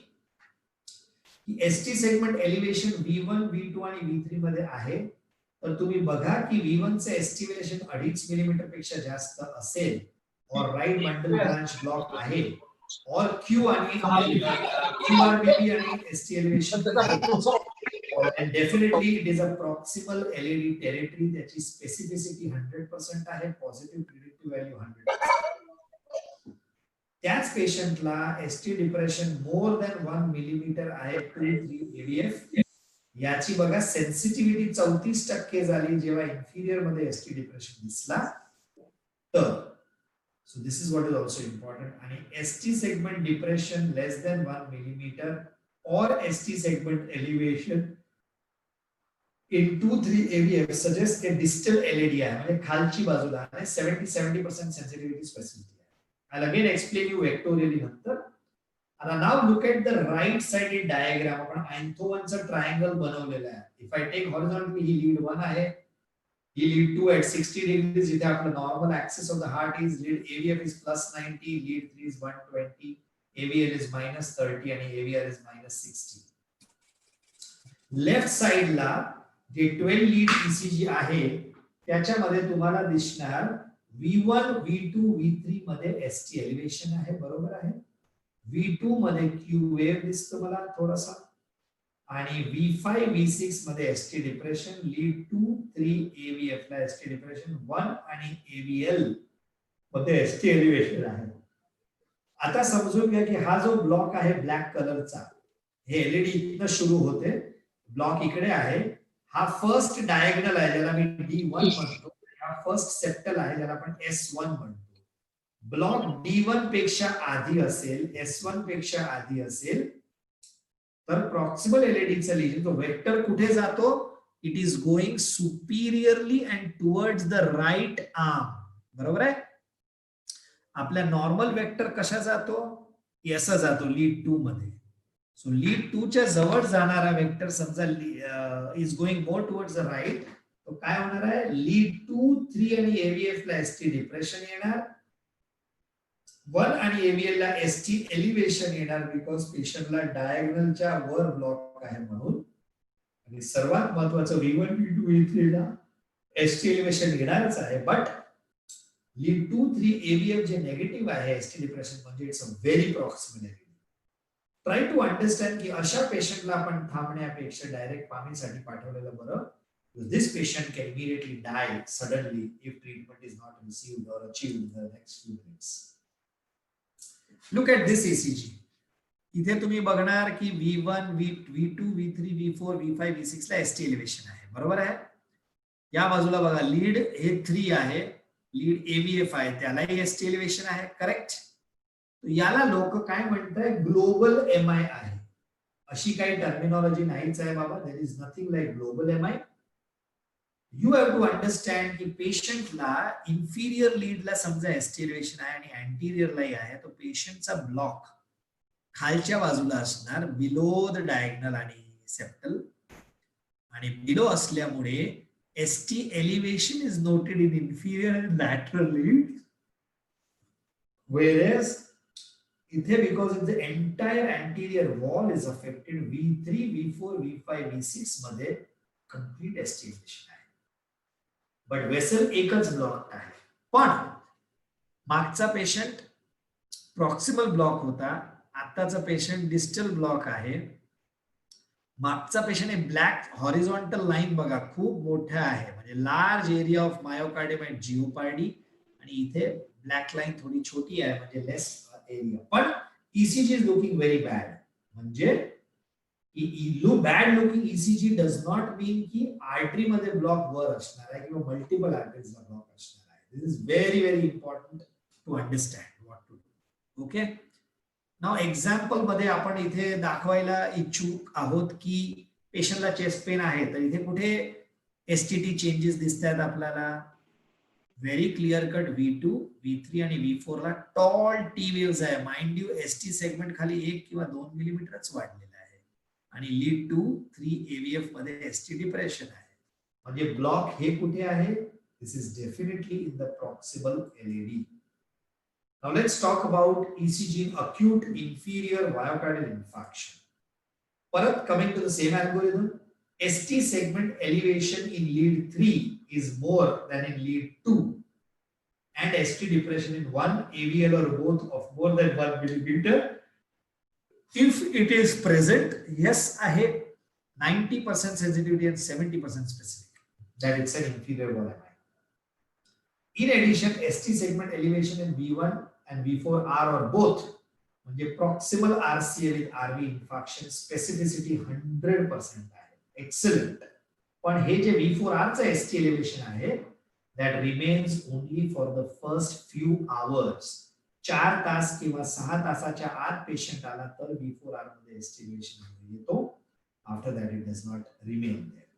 ST segment elevation V1, V2 आणि V3 मध्ये आहे. तर तुम्ही बघा की V1 चे एस्टिमेशन 2.5 मिलीमीटर पेक्षा जास्त असेल, और राइट बंडल ब्रांच ब्लॉक आहे, और Q आणि QRBP आणि ST elevation, and definitely it is a proximal LED territory. त्याची स्पेसिफिसिटी 100% आहे, पॉझिटिव्ह प्रिडिक्टिव्ह व्हॅल्यू 100%. त्याच पेशंटला ST depression more than 1 millimetre आहे, 2-3 AVF. याची बघा सेन्सिटिव्हिटी 34% झाली जेव्हा इन्फिरियर मध्ये ST डिप्रेशन दिसला तर. So this is what is also important. आणि ST सेगमेंट डिप्रेशन लेस दॅन 1 मिलीमीटर और ST segment elevation in 2-3 AVF suggest K distal LED आहे, म्हणजे खालची बाजूला आहे, 70% सेन्सिटिव्हिटी स्पेसिफिसिटी आहे. I'll again explain you vectorially नंतर. And now look at the right sided diagram. आपण Anthovan's triangle बनवलेला आहे. If I take horizontally, he lead 1 आहे, ही lead 2 at 60 degrees, जिथे आपलं normal axis of the heart is, lead AVF is +90, lead 3 is 120, AVL is -30 आणि AVR is -60. लेफ्ट साइडला जे 12 lead ECG आहे त्याच्यामध्ये तुम्हाला दिसणार V1, V2, V3 मध्ये ST एलिव्हेशन आहे, बरोबर आहे. V2 मध्ये Q वेव्ह दिसतो मला थोडासा, आणि V5 V6 मध्ये ST डिप्रेशन, लीड 2-3 AVF ला ST डिप्रेशन 1 आणि AVL मध्ये ST एलिव्हेशन आहे. आता समजून घ्या की हा जो ब्लॉक आहे ब्लॅक कलरचा, हे LED इथनं सुरू होते, ब्लॉक इकडे आहे, हा फर्स्ट डायगोनल आहे ज्याला मी D1 म्हणतो, हा फर्स्ट सेप्टल आहे ज्याला आपण S1 म्हणतो. ब्लॉक D1 पेक्षा आधी असेल, S1 पेक्षा आधी असेल तर प्रॉक्सिमल एलईडीचा लीजन, तो वेक्टर कुठे जातो, it is going superiorly and towards the right arm, बरोबर आहे. आपल्या नॉर्मल वेक्टर कशा जातो, असा जातो लीड 2 मध्ये. सो लीड 2 च्या जवळ जाणारा वेक्टर समजा is going more towards the right, तो काय होणार आहे, लीड 2, 3 आणि एव्हीएफ ला एसटी डिप्रेशन येणार, 1 आणि एव्हीएल ला एसटी एलिव्हेशन येणार बिकॉज पेशंटला डायगोनलच्या वर ब्लॉक आहे म्हणून. आणि सर्वात महत्वाचं V1, V2, V3 ला एसटी एलिव्हेशन येणारच आहे. बट लीड 2, 3 एव्हीएफ जे नेगेटिव्ह आहे एसटी डिप्रेशन म्हणजे it's a very proximal area. Try to understand की अशा पेशंटला आपण थांबण्यापेक्षा डायरेक्ट पामीसाठी पाठवलेलं बरं. This patient can immediately die suddenly if treatment is not received or achieved in the next few days. Look at this ECG. इथे तुम्ही बघणार की V1, V2, V3, V4, V5, V6 ला एसटी एलिव्हेशन आहे, बरोबर आहे. या बाजूला बघा लीड हे 3 आहे, लीड एव्हीएफ आहे, त्यालाही एसटी एलिव्हेशन आहे, करेक्ट. याला लोक काय म्हणतात, ग्लोबल एमआय आहे. अशी काही टर्मिनॉलॉजी नाहीच आहे बाबा. There is nothing like global MI. You have to understand की पेशंटला इन्फिरियर लीडला समजा एसटी एलिव्हेशन आहे आणि अँटिरियरलाही आहे, तो पेशंटचा ब्लॉक खालच्या बाजूला असणार बिलो द डायगनल आणि सेप्टल, आणि बिलो असल्यामुळे ST elevation is noted in inferior and lateral lead, whereas इथे because if the entire anterior wall is affected, V3, V4, V5, V6 मध्ये complete ST एलिव्हेशन आहे. बट वेसल एकच ब्लॉक आहे. पण मागचा पेशंट प्रॉक्सिमल ब्लॉक होता, आताचा पेशंट डिस्टल ब्लॉक आहे. मागचा पेशंट हे ब्लॅक हॉरिझॉन्टल लाईन बघा खूप मोठा आहे, म्हणजे large area of myocardium and jeopardy, आणि इथे ब्लॅक लाईन थोडी छोटी आहे म्हणजे लेस एरिया. पण ECG is looking very bad. म्हणजे bad looking ECG does not mean की आर्टरी मध्ये ब्लॉक वर असणार आहे किंवा मल्टिपल आर्टरीजला ब्लॉक असणार आहे. This is very very important to understand what to do. Okay, now example मध्ये आपण इथे दाखवायला इच्छुक आहोत की पेशंटला चेस्ट पेन आहे, तर इथे कुठे एसटीटी चेंजेस दिसत आहेत आपल्याला. Very clear cut V2, V3 आणि V4 ला टॉल टी वेव्स आहे. माइंड यू एसटी सेगमेंट खाली 1 किंवा 2 मिलीमीटरच वाढलेला आहे, आणि लीड 2, 3 एव्हीएफ मध्ये एसटी डिप्रेशन आहे. म्हणजे ब्लॉक हे कुठे आहे, this is definitely in the proximal LAD. Now let's talk about ECG in acute inferior myocardial infarction. Perhaps coming to the same algorithm, ST segment elevation in lead 3 is more than in lead 2, and ST depression in one AVL or both of more than 1 millimeter. If it is present, yes, I have 90% sensitivity and 70% specific, that it's an inferior wall MI. In addition, ST segment elevation in V1 and V4 are or both म्हणजे proximal RCA with RV infarction specificity 100% आहे. Excellent. पण हे जे V4R चा ST elevation आहे, that remains only for the first few hours. 4 तास किंवा 6 तासाच्या आत पेशंट आला तर V4R मध्ये ST elevation येतो. After that it does not remain there.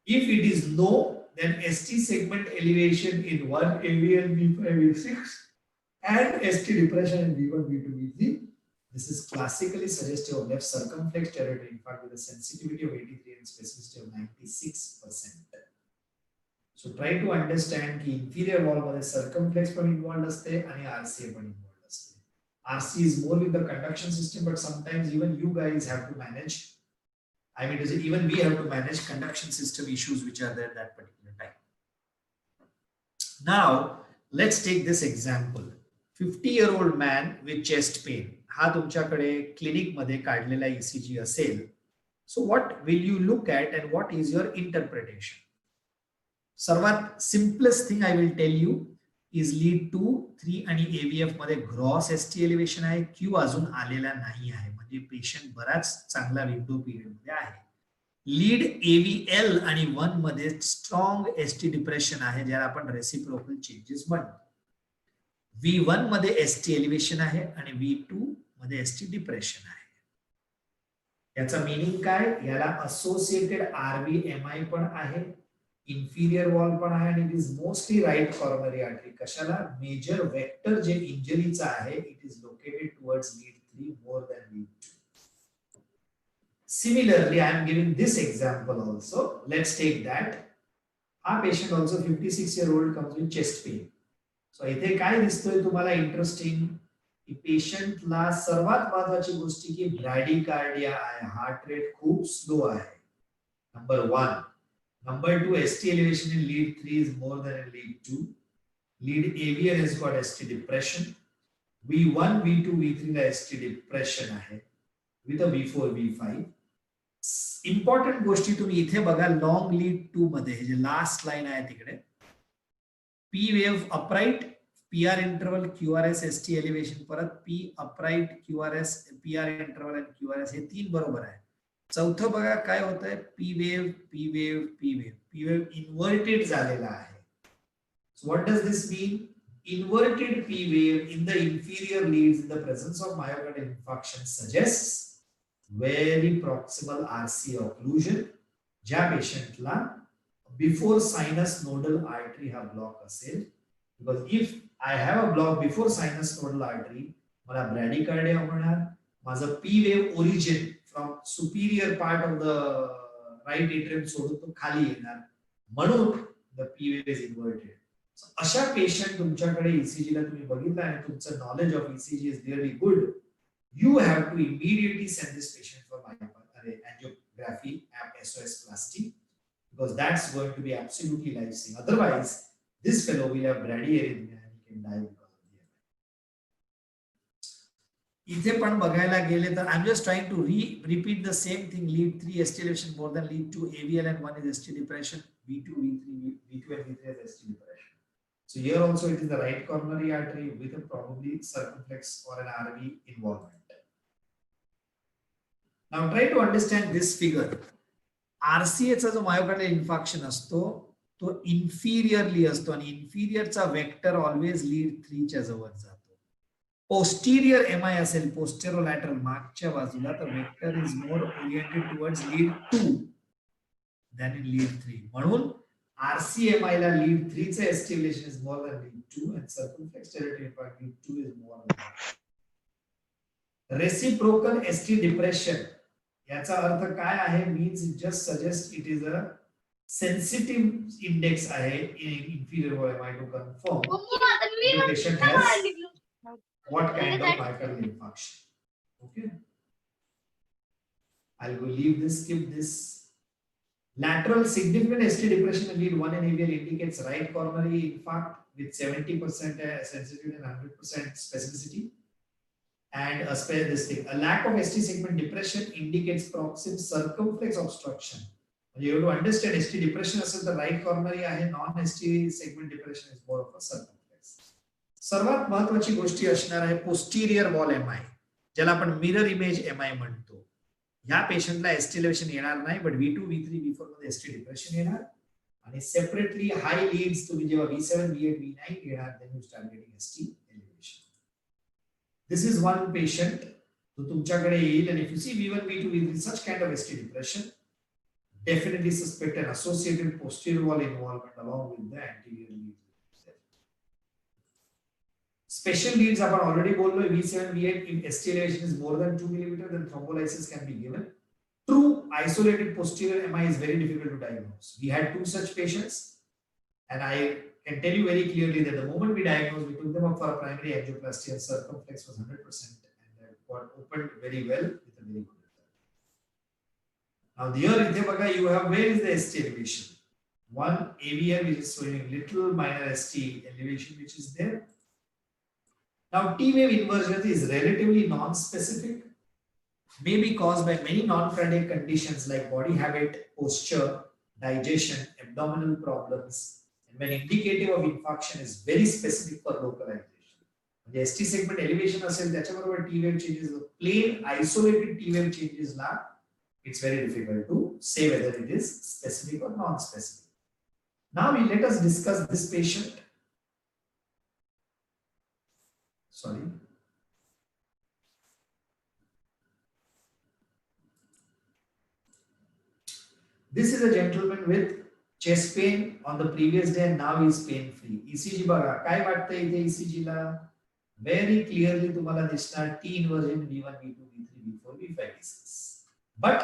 If it is no, then ST segment elevation in one AVL, V5, V6 and ST depression in V1, V2, V3. This is classically suggestive of left circumflex territory infarct with a sensitivity of 83 and specificity of 96%. So try to understand की inferior wall मध्ये circumflex पण involved असते आणि RCA पण involved असते. RCA is more with the conduction system, but sometimes even you guys have to manage. I mean, even we have to manage conduction system issues which are there at that particular time. Now, let's take this example. 50-year-old man with chest pain. हा तुमच्याकडे क्लिनिक मध्ये काढलेला ECG असेल. So what will you look at and what is your interpretation? सर्वात simplest thing I will tell you is lead 2, 3 आणि AVF मध्ये ग्रॉस ST एलिव्हेशन आहे. Q अजून आलेला नाही आहे, म्हणजे पेशंट बराच चांगला विंडो पिरियड मध्ये आहे. लीड AVL आणि 1 मध्ये स्ट्रॉंग ST डिप्रेशन आहे, ज्याला आपण रेसिप्रोकल चेंजेस म्हणतो. V1 मध्ये ST एलिव्हेशन आहे आणि V2 मध्ये ST डिप्रेशन आहे. याचा मीनिंग काय, याला असोसिएटेड RV MI पण आहे. इन्फिरियर वॉल पण आहे आणि it is mostly right coronary artery. कशाला? मेजर वेक्टर जे इंजरीचा आहे it is located towards lead 3 more than lead 2. Similarly, I am giving this example also. Let's take that. हा patient also 56-year-old comes with chest pain. So इथे काय दिसतोय तुम्हाला इंटरेस्टिंग की पेशंटला सर्वात महत्वाची गोष्ट की ब्रॅडिकार्डिया आहे, हार्ट रेट खूप स्लो आहे. Number 1. Number 2, ST elevation in lead 3 is more than in lead 2. Lead AVN has got ST depression. V1, V2, V3 ला ST depression आहे with a V4, V5. Important गोष्टी तुम्ही इथे बघा लॉंग लीड 2 मध्ये हे जे लास्ट लाईन आहे तिकडे P wave upright PR interval QRS ST elevation परत P upright QRS PR interval आणि क्यूआरएस हे 3 बरोबर आहे. चौथं बघा काय होत आहे P wave P wave P wave P wave inverted झालेला आहे. So what does this mean? Inverted P wave in the inferior leads in the presence of myocardial infarction suggests very proximal RC occlusion. ज्या पेशंटला बिफोर सायनस नोडल आर्टरी हा ब्लॉक असेल, because if I have a block before sinus nodal artery मला ब्रॅडिकार्डिया होणार, माझं P wave origin from superior part of the right atrium सोडून तो खाली येणार, म्हणून the P wave is inverted. अशा पेशंट तुमच्याकडे ईसीजी ला तुम्ही बघितला आणि तुमचं knowledge of ECG is really good, you have to immediately send this patient for angiography and SOS plasty, because that's going to be absolutely life-saving. Otherwise, this fellow will have bradyarrhythmia and he can die because of the MI. इथे पण बघायला गेले तर I'm just trying to repeat the same thing. Lead 3 ST elevation more than lead 2 AVL and 1 is ST depression. V2, V3, V2 and V3 is ST depression. So here also it is the right coronary artery with a probably circumflex or an RV involvement. Now try to understand this figure. RCA चा जो मायोकार्डियल इन्फार्क्शन असतो तो इन्फिरियरली असतो आणि इन्फिरियरचा वेक्टर ऑलवेज लीड 3 च्या जवळ जातो. पोस्टीरियर एमआय असेल पोस्टेरोलॅटरल मागच्या बाजूला तर vector is more oriented towards lead 2 than in lead 3. म्हणून RCMI ला lead 3 चे ST elevation is more than lead 2 and circumflex territory impact lead 2 is more than that. Reciprocal ST depression याचा अर्थ काय आहे? means it just suggests it is a sensitive index आहे in inferior MI to confirm the patient has what kind of myocardial infarction. Okay, I'll go leave this, skip this. Lateral significant ST depression in lead 1 and AVL indicates right coronary infarct with 70% sensitivity and 100% specificity. And a lack of ST segment depression indicates proximal circumflex obstruction. You have to understand ST depression असेल तर right coronary आहे, non ST segment depression is more of a circumflex. सर्वात महत्त्वाची गोष्टी असणार आहे posterior wall MI, ज्याला आपण mirror image MI म्हणतो. ह्या पेशंटला एसटी एलिव्हेशन येणार नाही, बट V2, V3, V4 मध्ये एसटी डिप्रेशन येणार आणि सेपरेटली हाय लीड्स तुम्ही जेव्हा V7, V8, V9 घेणार then you start getting ST elevation. This is one patient जो तुमच्याकडे येईल आणि if you see V1, V2, V3 such kind of ST depression, definitely suspect an associated posterior wall involvement along with the anterior lead. Special leads आपण already बोललो V7, V8 if ST elevation is more than 2 mm then thrombolysis can be given. True isolated posterior MI is very difficult to diagnose. We had 2 such patients and I can tell you very clearly that the moment we diagnosed, we took them up for a primary angioplasty and circumflex was 100% and got opened very well with a very good result. Now here ithe baga you have where is the ST elevation? One AVL which is showing little minor ST elevation which is there. Now, T-wave inversion is relatively non-specific, may be caused by many non-cardiac conditions like body habit, posture, digestion, abdominal problems, and when indicative of infarction is very specific for localization. The ST segment elevation असेल त्याच्याबरोबर T-wave changes, plain isolated T-wave changes ला it's very difficult to say whether it is specific or non-specific. Now, let us discuss this patient. Sorry. This is a gentleman with chest pain on the previous day now is pain free. ECG बघा काय वाटतं इथे ईसीजी ला व्हेरी क्लिअरली तुम्हाला दिसणार T inversion V1 V2 V3 V4 V5 V6. But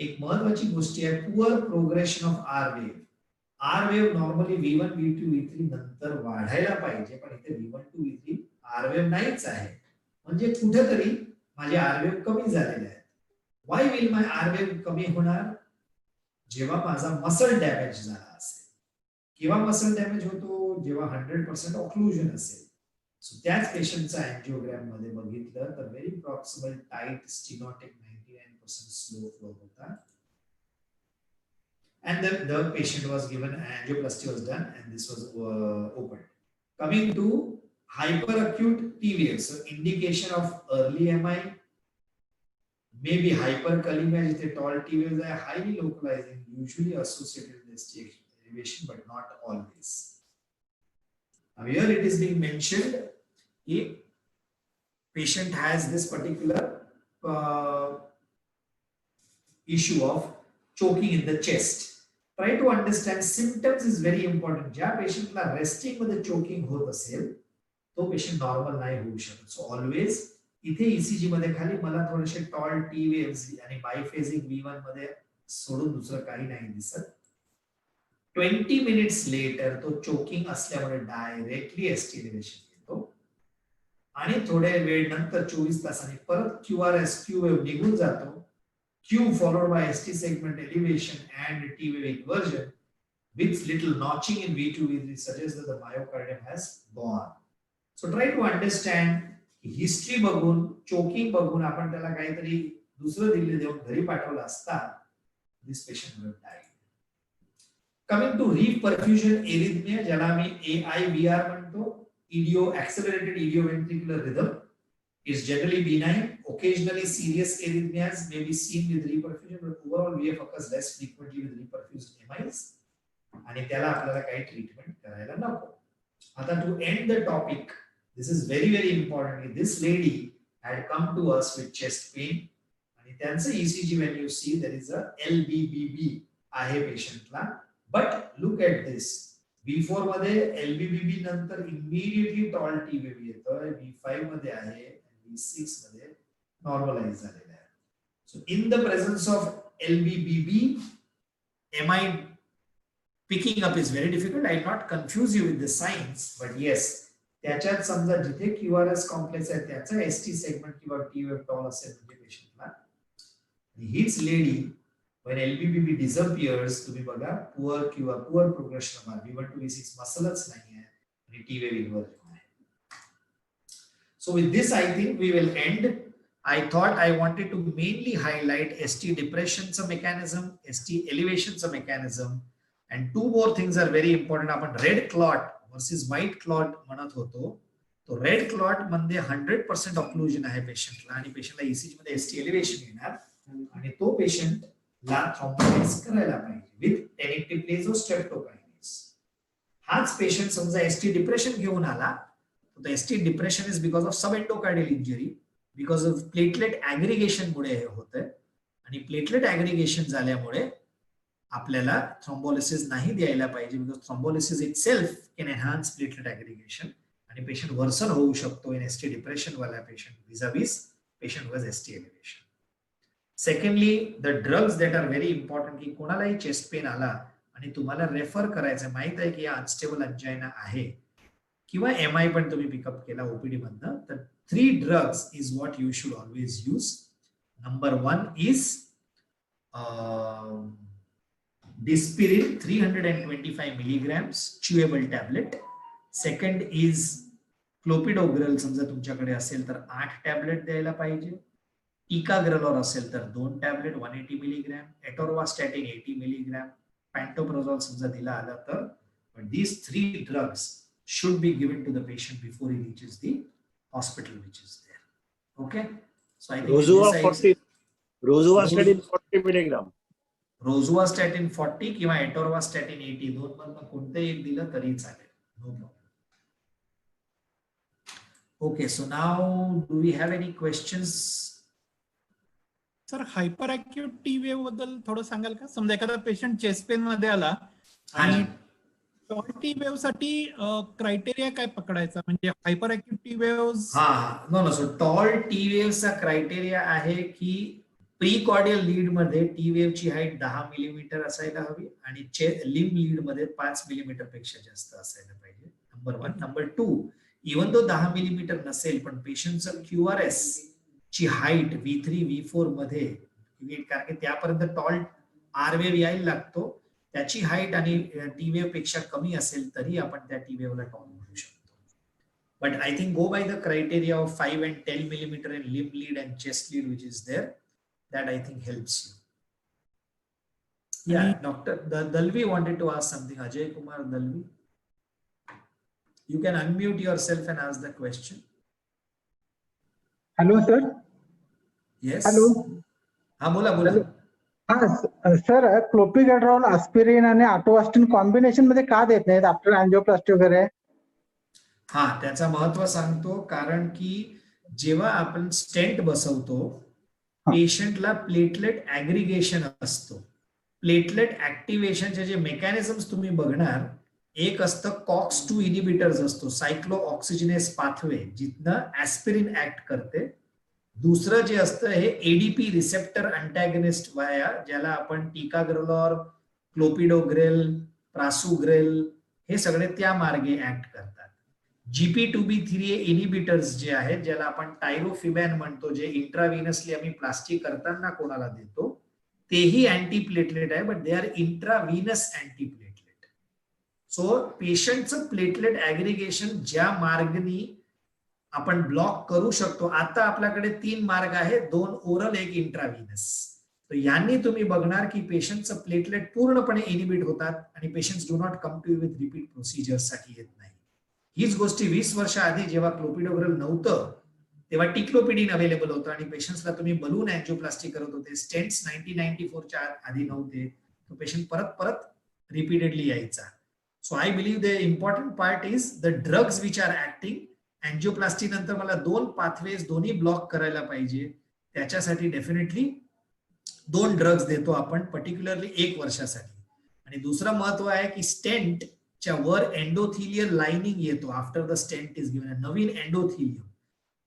एक महत्वाची गोष्ट आहे poor progression of R wave. R wave normally V1 V2 V3 नंतर वाढायला पाहिजे पण इथे V1 2 V3 आर वेव्ह नाहीच आहे. म्हणजे कुठेतरी माझे आर वेव्ह कमी झालेले आहेत. व्हाय विल माय आर वेव्ह कमी होणार? जेव्हा माझा मसल डॅमेज झाला असेल. किंवा मसल डॅमेज होतो जेव्हा 100% ऑक्लुजन असेल. सो त्याच पेशंटचा अँजिओग्राम मध्ये बघितलं तर very proximal tight stenotic 99% slow flow होता. And then the patient was given angioplasty was done and this was opened. Coming to hyperacute TVF, so indication of early MI, maybe hyperkalemia, जिथे tall TVFs are highly localizing, usually associated with ST elevation, but not always. Now here it is being mentioned, if patient has this particular issue of choking in the chest. Try to understand symptoms is very important. ज्या पेशंटला रेस्टिंग मध्ये चोकिंग होत असेल तो पेशंट नॉर्मल नाही होऊ शकत. सो ऑलवेज इथे ईसीजी मध्ये खाली मला थोडेसे टॉल टी वेव्हज आणि बायफेजिक V1 मध्ये सोडून दुसरं काही नाही दिसत. 20 मिनिट्स लेटर तो चोकिंग असल्यामुळे डायरेक्टली एसटी एलिव्हेशन येतो आणि थोड्या वेळ नंतर 24 तासांनी परत QRS क्यू वेव्ह निघून जातो. Q followed by ST segment elevation and T wave inversion with little notching in V2 V3 suggests that the myocardium has gone. So try to understand history बघून choking बघून आपण त्याला काहीतरी दुसरं दिल्ली देऊन घरी पाठवलं असता this patient would have died. Coming to reef perfusion arrhythmia ज्याला आम्ही AIVR म्हणतो, EDO accelerated idioventricular rhythm is generally benign. Occasionally serious arrhythmias may be seen with reperfusion, but overall VF occurs less frequently with reperfused MIs. आणि त्याला आपल्याला काही ट्रीटमेंट करायला नको. आता to end the topic, this is very very important. This lady had come to us with chest pain आणि त्यांचं ECG when you see there is a LBBB आहे पेशंटला. But look at this. V4 मध्ये LBBB नंतर immediately tall T wave येतं. V5 मध्ये आहे V6 मध्ये normalize झालेला आहे. So in the presence of LBBB, MI picking up is very difficult. I not confuse you with the signs, but yes, त्याच्यात समजा जिथे QRS कॉम्प्लेक्स आहे त्याचा ST सेगमेंट किंवा T वेव्ह टॉल असेल म्हणजे पेशंटला. हीच लेडी when LBBB disappears तुम्ही बघा poor progression of V1 to V6 मसलच नाही आहे आणि T wave inversion. So with this, I think we will end. I thought I wanted to mainly highlight ST depression's mechanism, ST elevation's mechanism, and two more things are very important. आपण red clot versus white clot म्हणत होतो. तो red clot मध्ये 100% ऑक्लुजन आहे पेशंटला आणि पेशंटला ECG मध्ये ST elevation येणार आणि तो पेशंटला थ्रॉम्बोलाइज करायला पाहिजे with tenecteplase or streptokinase. हाच पेशंट समजा ST डिप्रेशन घेऊन आला. The ST depression is because of subendocardial injury, because of platelet aggregation मुळे हे होतंय आणि प्लेटलेट ऍग्रिगेशन झाल्यामुळे आपल्याला थ्रोम्बोलिसिस नाही द्यायला पाहिजे because thrombolysis itself can enhance platelet aggregation आणि पेशंट वर्सन होऊ शकतो in ST depression वाला patient vis-a-vis patient was ST elevation. Secondly, the drugs that are very important की कोणालाही चेस्ट पेन आला आणि तुम्हाला रेफर करायचं माहित आहे की या अनस्टेबल अंजायना आहे किंवा MI पण तुम्ही पिकअप केला OPD मधनं तर 3 drugs is what you should always use. Number 1 is Dispirin 325 milligrams chewable tablet. Second is Clopidogrel समजा तुमच्याकडे असेल तर 8 टॅबलेट द्यायला पाहिजे. Ticagrelor असेल तर 2 tablet 180 milligram. Atorvastatin 80 milligram. Pantoprazole समजा दिला आला तर but these 3 drugs should be given to the patient before he reaches the hospital which is there. Okay, so I think Rosuvastatin 40 milligram. Rosuvastatin 40 किंवा Atorvastatin 80 दोन मधनं कोणतेही एक दिलं तरी चालेल, no problem. Okay, so now do we have any questions? Sir hyper acute T wave बद्दल थोडं सांगाल का? समजा एखादा पेशंट चेस्ट पेन मध्ये आला आणि टॉल टी वेव्ह साठी क्रायटेरिया काय पकडायचा, म्हणजे hyper active T wave? No so tall T वेव्हचा क्रायटेरिया आहे की प्रीकॉर्डियल लीड मध्ये टी वेव्ह ची हाईट 10 मिलीमीटर असायला हवी आणि लिम्ब लीड मध्ये 5 मिलीमीटर पेक्षा जास्त असायला पाहिजे. नंबर 1. नंबर 2, इव्हन तो 10 मिलीमीटर नसेल पण पेशंटचं QRS ची हाईट V3 V4 मध्ये, कारण की त्यापर्यंत टॉल आर वेव्ह यायला लागतो, त्याची हाईट आणि टी वेव्ह पेक्षा कमी असेल तरी आपण त्या टी वेव्हला टॉल म्हणू शकतो. But I think go by the criteria of 5 and 10 millimeter in limb lead and chest lead, which is there. That I think helps you. Yeah, Dr. Dalvi wanted to ask something. Ajay Kumar Dalvi. You can unmute yourself and ask the question. Hello, sir. Yes. Hello. Ha, bola, bola. Sir clopidogrel, aspirin आणि आटोवास्टिन कॉम्बिनेशन मध्ये का देत नाहीत आफ्टर अँजिओप्लास्टी वगैरे? हा, त्याचं महत्व सांगतो. कारण की जेव्हा आपण स्टेंट बसवतो, पेशंटला प्लेटलेट ऍग्रिगेशन असतो. प्लेटलेट ऍक्टिव्हेशनचे जे मेकॅनिझम्स तुम्ही बघणार, एक असतं COX-2 इनिबिटर्स असतो, सायक्लो ऑक्सिजनेस पाथवे, जिथनं ऍस्पिरिन ऍक्ट करते. दुसरं जे असतं हे एडीपी रिसेप्टर अँटॅगनिस्ट वाया, ज्याला आपण टिकाग्रेलॉर, क्लोपिडोग्रेल, प्रासुग्रेल हे सगळे त्या मार्गे ऍक्ट करतात. GP2B3 इनिबिटर्स जे आहेत, ज्याला आपण टायरोफिबॅन म्हणतो, जे इंट्राव्हिनसली आम्ही प्लास्टिक करताना कोणाला देतो, तेही अँटी प्लेटलेट आहे, but they are intravenous anti platelet. So पेशंटचं प्लेटलेट ऍग्रिगेशन ज्या मार्गनी आपण ब्लॉक करू शकतो, आता आपल्याकडे 3 मार्ग आहेत, 2 ओरल, 1 इंट्राव्हिनस. तर यांनी तुम्ही बघणार की पेशंटचं प्लेटलेट पूर्णपणे इनिबिट होतात आणि patients do not come to with repeat procedures साठी येत नाही. हीच गोष्टी 20 वर्ष आधी जेव्हा क्लोपिडोग्रेल नव्हतं तेव्हा टिक्लोपिडिन अवेलेबल होतं आणि पेशंट्सला तुम्ही बलून अँजिओप्लास्टी करत होते. स्टेंट्स 1994च्या आधी नव्हते, तो पेशंट परत रिपीटेडली यायचा. So I believe the important part is the drugs which are acting. Angioplasty नंतर मला 2 पाथवेज दोन्ही ब्लॉक करायला पाहिजे, त्याच्यासाठी डेफिनेटली 2 ड्रग्स देतो आपण, पर्टिक्युलरली 1 वर्षासाठी. आणि दुसरं महत्व आहे की स्टेंट च्या वर एंडोथिलियल लाइनिंग येतो after the stent is given, नवीन एंडोथिलियम.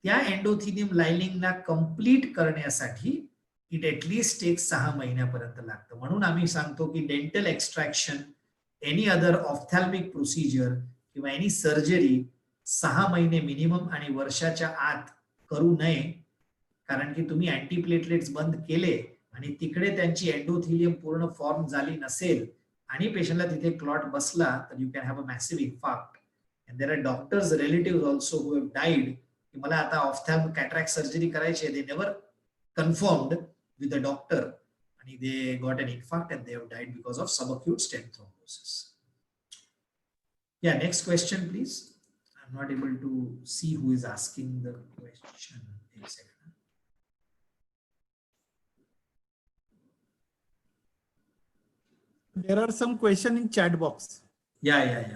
त्या एंडोथिलियम लाइनिंगला कंप्लीट करण्यासाठी इट एटलीस्ट टेक 6 महिन्यापर्यंत लागतं. म्हणून आम्ही सांगतो की dental extraction, any other ophthalmic procedure किंवा एनी सर्जरी 6 महिने मिनिमम आणि वर्षाच्या आत करू नये. कारण की तुम्ही अँटीप्लेटलेट्स बंद केले आणि तिकडे त्यांची एंडोथिलियम पूर्ण फॉर्म झाली नसेल आणि पेशंटला तिथे क्लॉट बसला, तर you can have a massive infarct. And there are doctors relative also who have died की मला आता ऑफ्थॅल्मिक कॅटरॅक्ट सर्जरी करायची आहे, they never confirmed with the doctor आणि they got an infarct and they have died because of subacute stent thrombosis. Yeah, next question please. I'm not able to see who is asking the question. A second. There are some question in chat box. Yeah.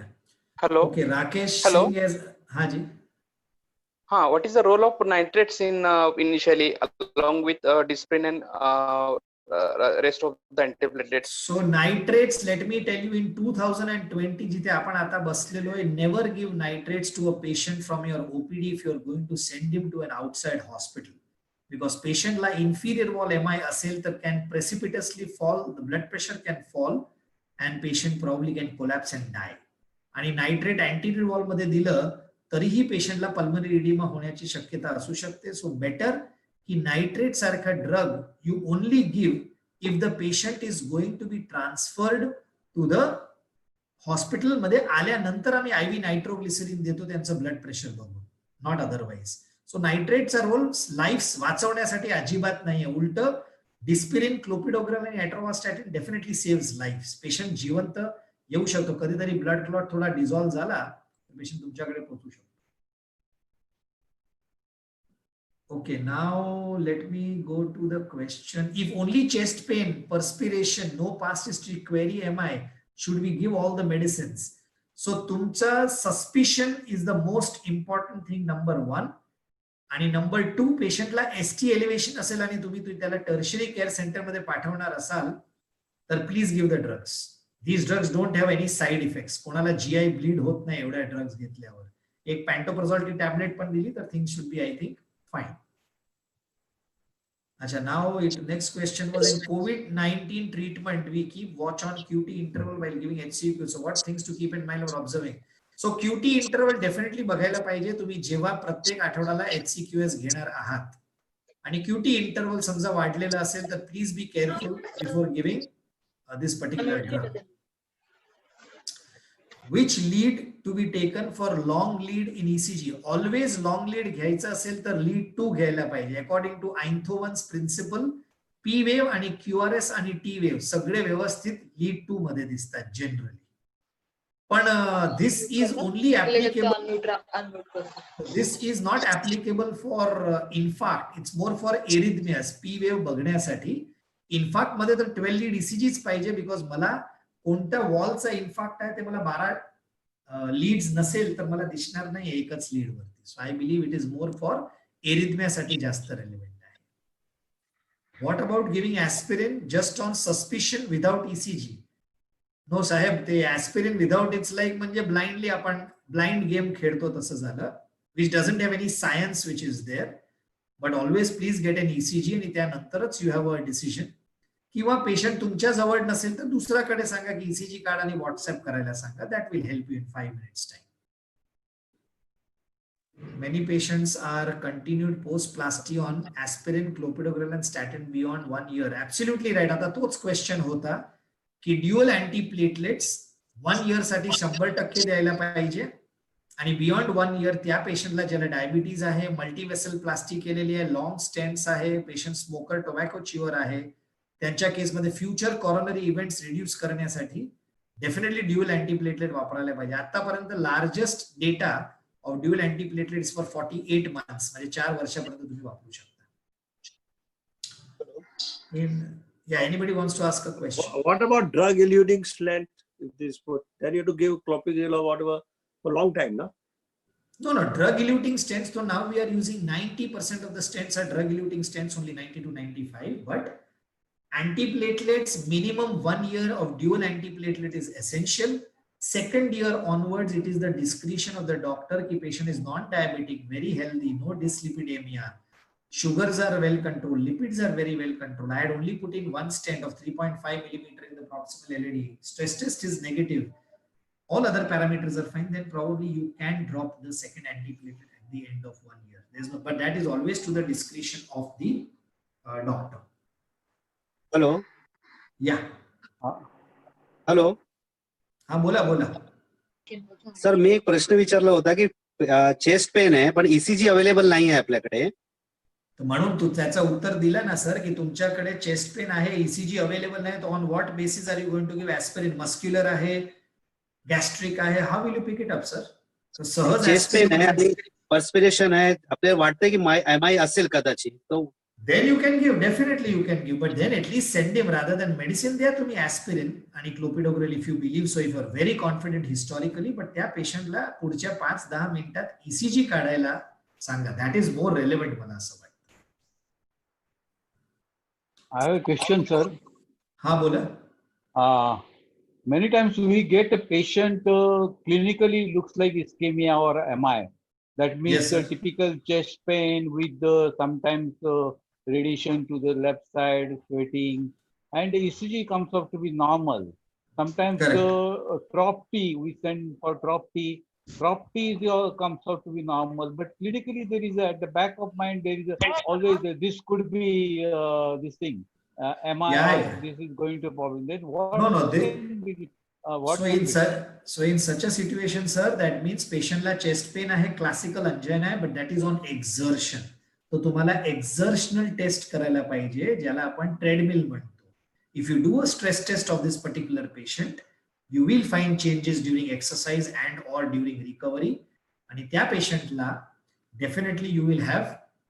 Hello. Okay, Rakesh Hello. Singh has, Haji. What is the role of nitrates in initially along with Disprin and rest of the antiplatelets? So nitrates, let me tell you, in 2020 जिथे आपण आता बसलेलो आहे, never give nitrates to a patient from your OPD if you're going to send him to an outside hospital, because patient ला inferior wall MI असेल तर can precipitously fall, the blood pressure can fall and patient probably can collapse and die. आणि नायट्रेट anterior wall मध्ये दिलं तरीही पेशंटला पल्मनरी एडिमा होण्याची शक्यता असू शकते. सो बेटर की नायट्रेट सारखा drug you only give if the patient is going to be transferred to the hospital मध्ये आल्यानंतर आम्ही IV नायट्रोग्लिसरीन देतो त्यांचं ब्लड प्रेशर बघून, नॉट अदरवाईज. सो नायट्रेटचा रोल लाईफ वाचवण्यासाठी अजिबात नाहीये. उलट डिस्पिरिन, क्लोपिडोग्रेल आणि atorvastatin definitely saves life. Patient जिवंत येऊ शकतो. कधीतरी ब्लड क्लॉट थोडा डिझॉल्व्ह झाला तर पेशंट तुमच्याकडे पोहोचू शकतो. Okay, now let me go to the question. If only chest pain, perspiration, no past history, query MI, should we give all the medicines? So tumcha suspicion is the most important thing, number 1. आणि number 2, पेशंटला ST elevation असेल आणि तुम्ही त्याला टर्शियरी केअर सेंटर मध्ये पाठवणार असाल तर please give the drugs. These drugs don't have any side effects. कोणाला GI bleed होत नाही एवढ्या ड्रग्स घेतल्यावर. एक पॅन्टोप्रोझॉल ची टॅबलेट पण दिली तर things should be I think fine. अच्छा, now next question was in COVID-19 treatment, we keep watch on QT interval while giving HCQ. So what things to keep in mind or observing? So QT interval definitely बघायला पाहिजे तुम्ही जेव्हा प्रत्येक आठवड्याला HCQS घेणार आहात आणि QT interval समजा वाढलेला असेल तर please be careful before giving this particular drug. Which lead to be taken for long lead in ECG? Always long lead घ्यायचा असेल तर lead 2 घ्यायला पाहिजे. According to Einthoven's principle, P wave आणि QRS आणि T wave सगळे व्यवस्थित lead 2 मध्ये दिसतात जनरली. पण this is only applicable. This is not applicable for infarct. It's more for arrhythmias. P wave बघण्यासाठी. Infarct मध्ये तर 12 lead ECGच पाहिजे बिकॉज मला कोणत्या वॉलचा इन्फॅक्ट आहे ते मला 12 लीड्स नसेल तर मला दिसणार नाही एकच लीड वरती. So I believe it is more for एरिथमियासाठी जास्त रेलेव्हंट आहे. What about giving aspirin just on suspicion without ECG? No साहेब, ते ऍस्पिरिन विदाउट इट्स लाईक म्हणजे ब्लाइंडली आपण ब्लाइंड गेम खेळतो तसं झालं, which doesn't have any science which is there. But always please get an ECG आणि त्यानंतरच यू हॅव अ डिसिजन. किंवा पेशंट तुमच्या जवळ नसेल तर दुसऱ्याकडे सांगा की ईसीजी कार्ड आणि व्हॉट्सअप करायला सांगा. That will help you in 5 minutes time. Many patients are continued post-plasty on aspirin, clopidogrel and statin beyond 1 year. Absolutely right. आता तोच क्वेश्चन होता की ड्युअल अँटीप्लेटलेट्स 1 year साठी 100% द्यायला पाहिजे आणि बियॉन्ड 1 year त्या पेशंटला ज्याला डायबिटीज आहे, मल्टीवेसल प्लास्टी केलेली आहे, लॉंग स्टेंट्स आहे, पेशंट स्मोकर, टोबॅको च्युअर आहे, त्यांच्या केसमध्ये फ्युचर कॉरोनरी इव्हेंट्स रिड्यूस करण्यासाठी डेफिनेटली ड्युअल अँटीप्लेटलेट वापरायला पाहिजे. आतापर्यंत largest data of dual antiplatelets for 48 months म्हणजे 4 वर्षापर्यंत तुम्ही वापरू शकता. Anybody wants to ask a question? What about drug-eluting stent? If this put, then you have to give clopidogrel or whatever for a long time, no? No. Drug-eluting stents. So now we are using 90% of the stents are drug-eluting stents, only 90 to 95. But antiplatelets, minimum 1 year of dual antiplatelet is essential. Second year onwards, it is the discretion of the doctor. Ki patient is non-diabetic, very healthy, no dyslipidemia. Sugars are well controlled. Lipids are very well controlled. I had only put in one stent of 3.5 millimeter in the proximal LAD. Stress test is negative. All other parameters are fine. Then probably you can drop the second antiplatelet at the end of 1 year. But that is always to the discretion of the doctor. Hello. या हॅलो. हा बोला. सर, मी एक प्रश्न विचारला होता की चेस्ट पेन आहे पण ईसीजी अवेलेबल नाही आहे आपल्याकडे. म्हणून तू त्याचं उत्तर दिलं ना सर की तुमच्याकडे चेस्ट पेन आहे, ईसीजी अवेलेबल नाही, तर on what basis are you going to give aspirin? Muscular आहे, गॅस्ट्रिक आहे, how will you pick it up sir? सहज चेस्ट पेन आहे आणि पर्स्पिरेशन आहे, आपल्याला वाटतं की MI असेल कदाचित. तो then you can give, definitely you can give, but then at least send him rather than medicine द्या तुम्ही aspirin आणि clopidogrel if you believe so, if you are very confident historically, but त्या पेशंटला पुढच्या 5-10 मिनिटात ECG काढायला सांगा. that is more relevant मला असं वाटतं. I have a question, sir. हा बोला. Many times we get a patient clinically looks like ischemia or MI. That means Yes, sir. typical chest pain with sometimes radiation to the left side, sweating, and the ECG comes out to be normal. Sometimes TROP-T, we send for TROP-T. TROP-T comes out to be normal, but clinically there is at the back of mind there is always this could be this thing MI. Yeah. This is going to problem. Then what? No. So in such a situation, sir, that means patient ला chest pain आहे, classical angina आहे, but that is on exertion. तो तुम्हाला exertional test करायला पाहिजे, ज्याला आपण treadmill म्हणतो. If you do a stress test of this particular patient, you will find changes during exercise and or during recovery. आणि त्या पेशंटला definitely you will have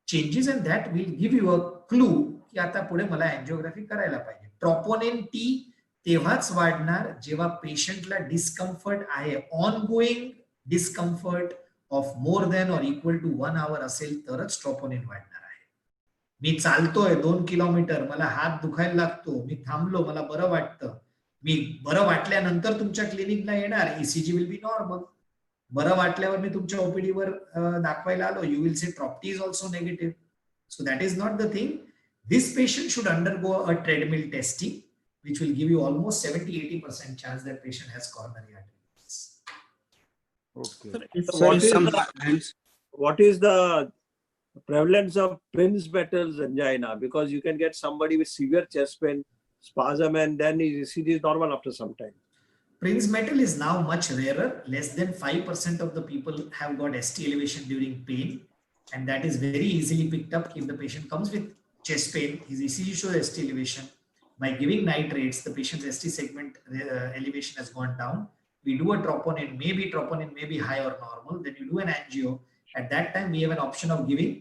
changes and that will give you a clue की आता पुढे मला एंजिओग्राफी करायला पाहिजे. ट्रोपोनिन T तेव्हाच वाढणार जेव्हा पेशंटला डिस्कम्फर्ट आहे, ongoing discomfort of more than or equal to 1 hour असेल तरच ट्रोपोनिन वाढणार आहे. मी चालतोय 2 किलोमीटर, मला हात दुखायला लागतो, मी थांबलो, मला बरं वाटतं, मी बरं वाटल्यानंतर तुमच्या क्लिनिकला येणार, ईसीजी विल बी नॉर्मल. बरं वाटल्यावर मी तुमच्या ओपीडी वर दाखवायला आलो, you will say trop T is also negative. So that is not the thing. This patient should undergo a treadmill testing, which will give you almost 70-80% chance that patient has coronary artery disease. Okay. So Sir, what is some the- hands. what is the prevalence of Prinzmetal's angina? Because you can get somebody with severe chest pain, spasm, and then his ECG is normal after some time. Prinzmetal is now much rarer. Less than 5% of the people have got ST elevation during pain, and that is very easily picked up if the patient comes with chest pain, his ECG shows ST elevation. By giving nitrates, the patient's ST segment elevation has gone down. We do a troponin may be high or normal. Then you do an angio. At that time, we have an option of giving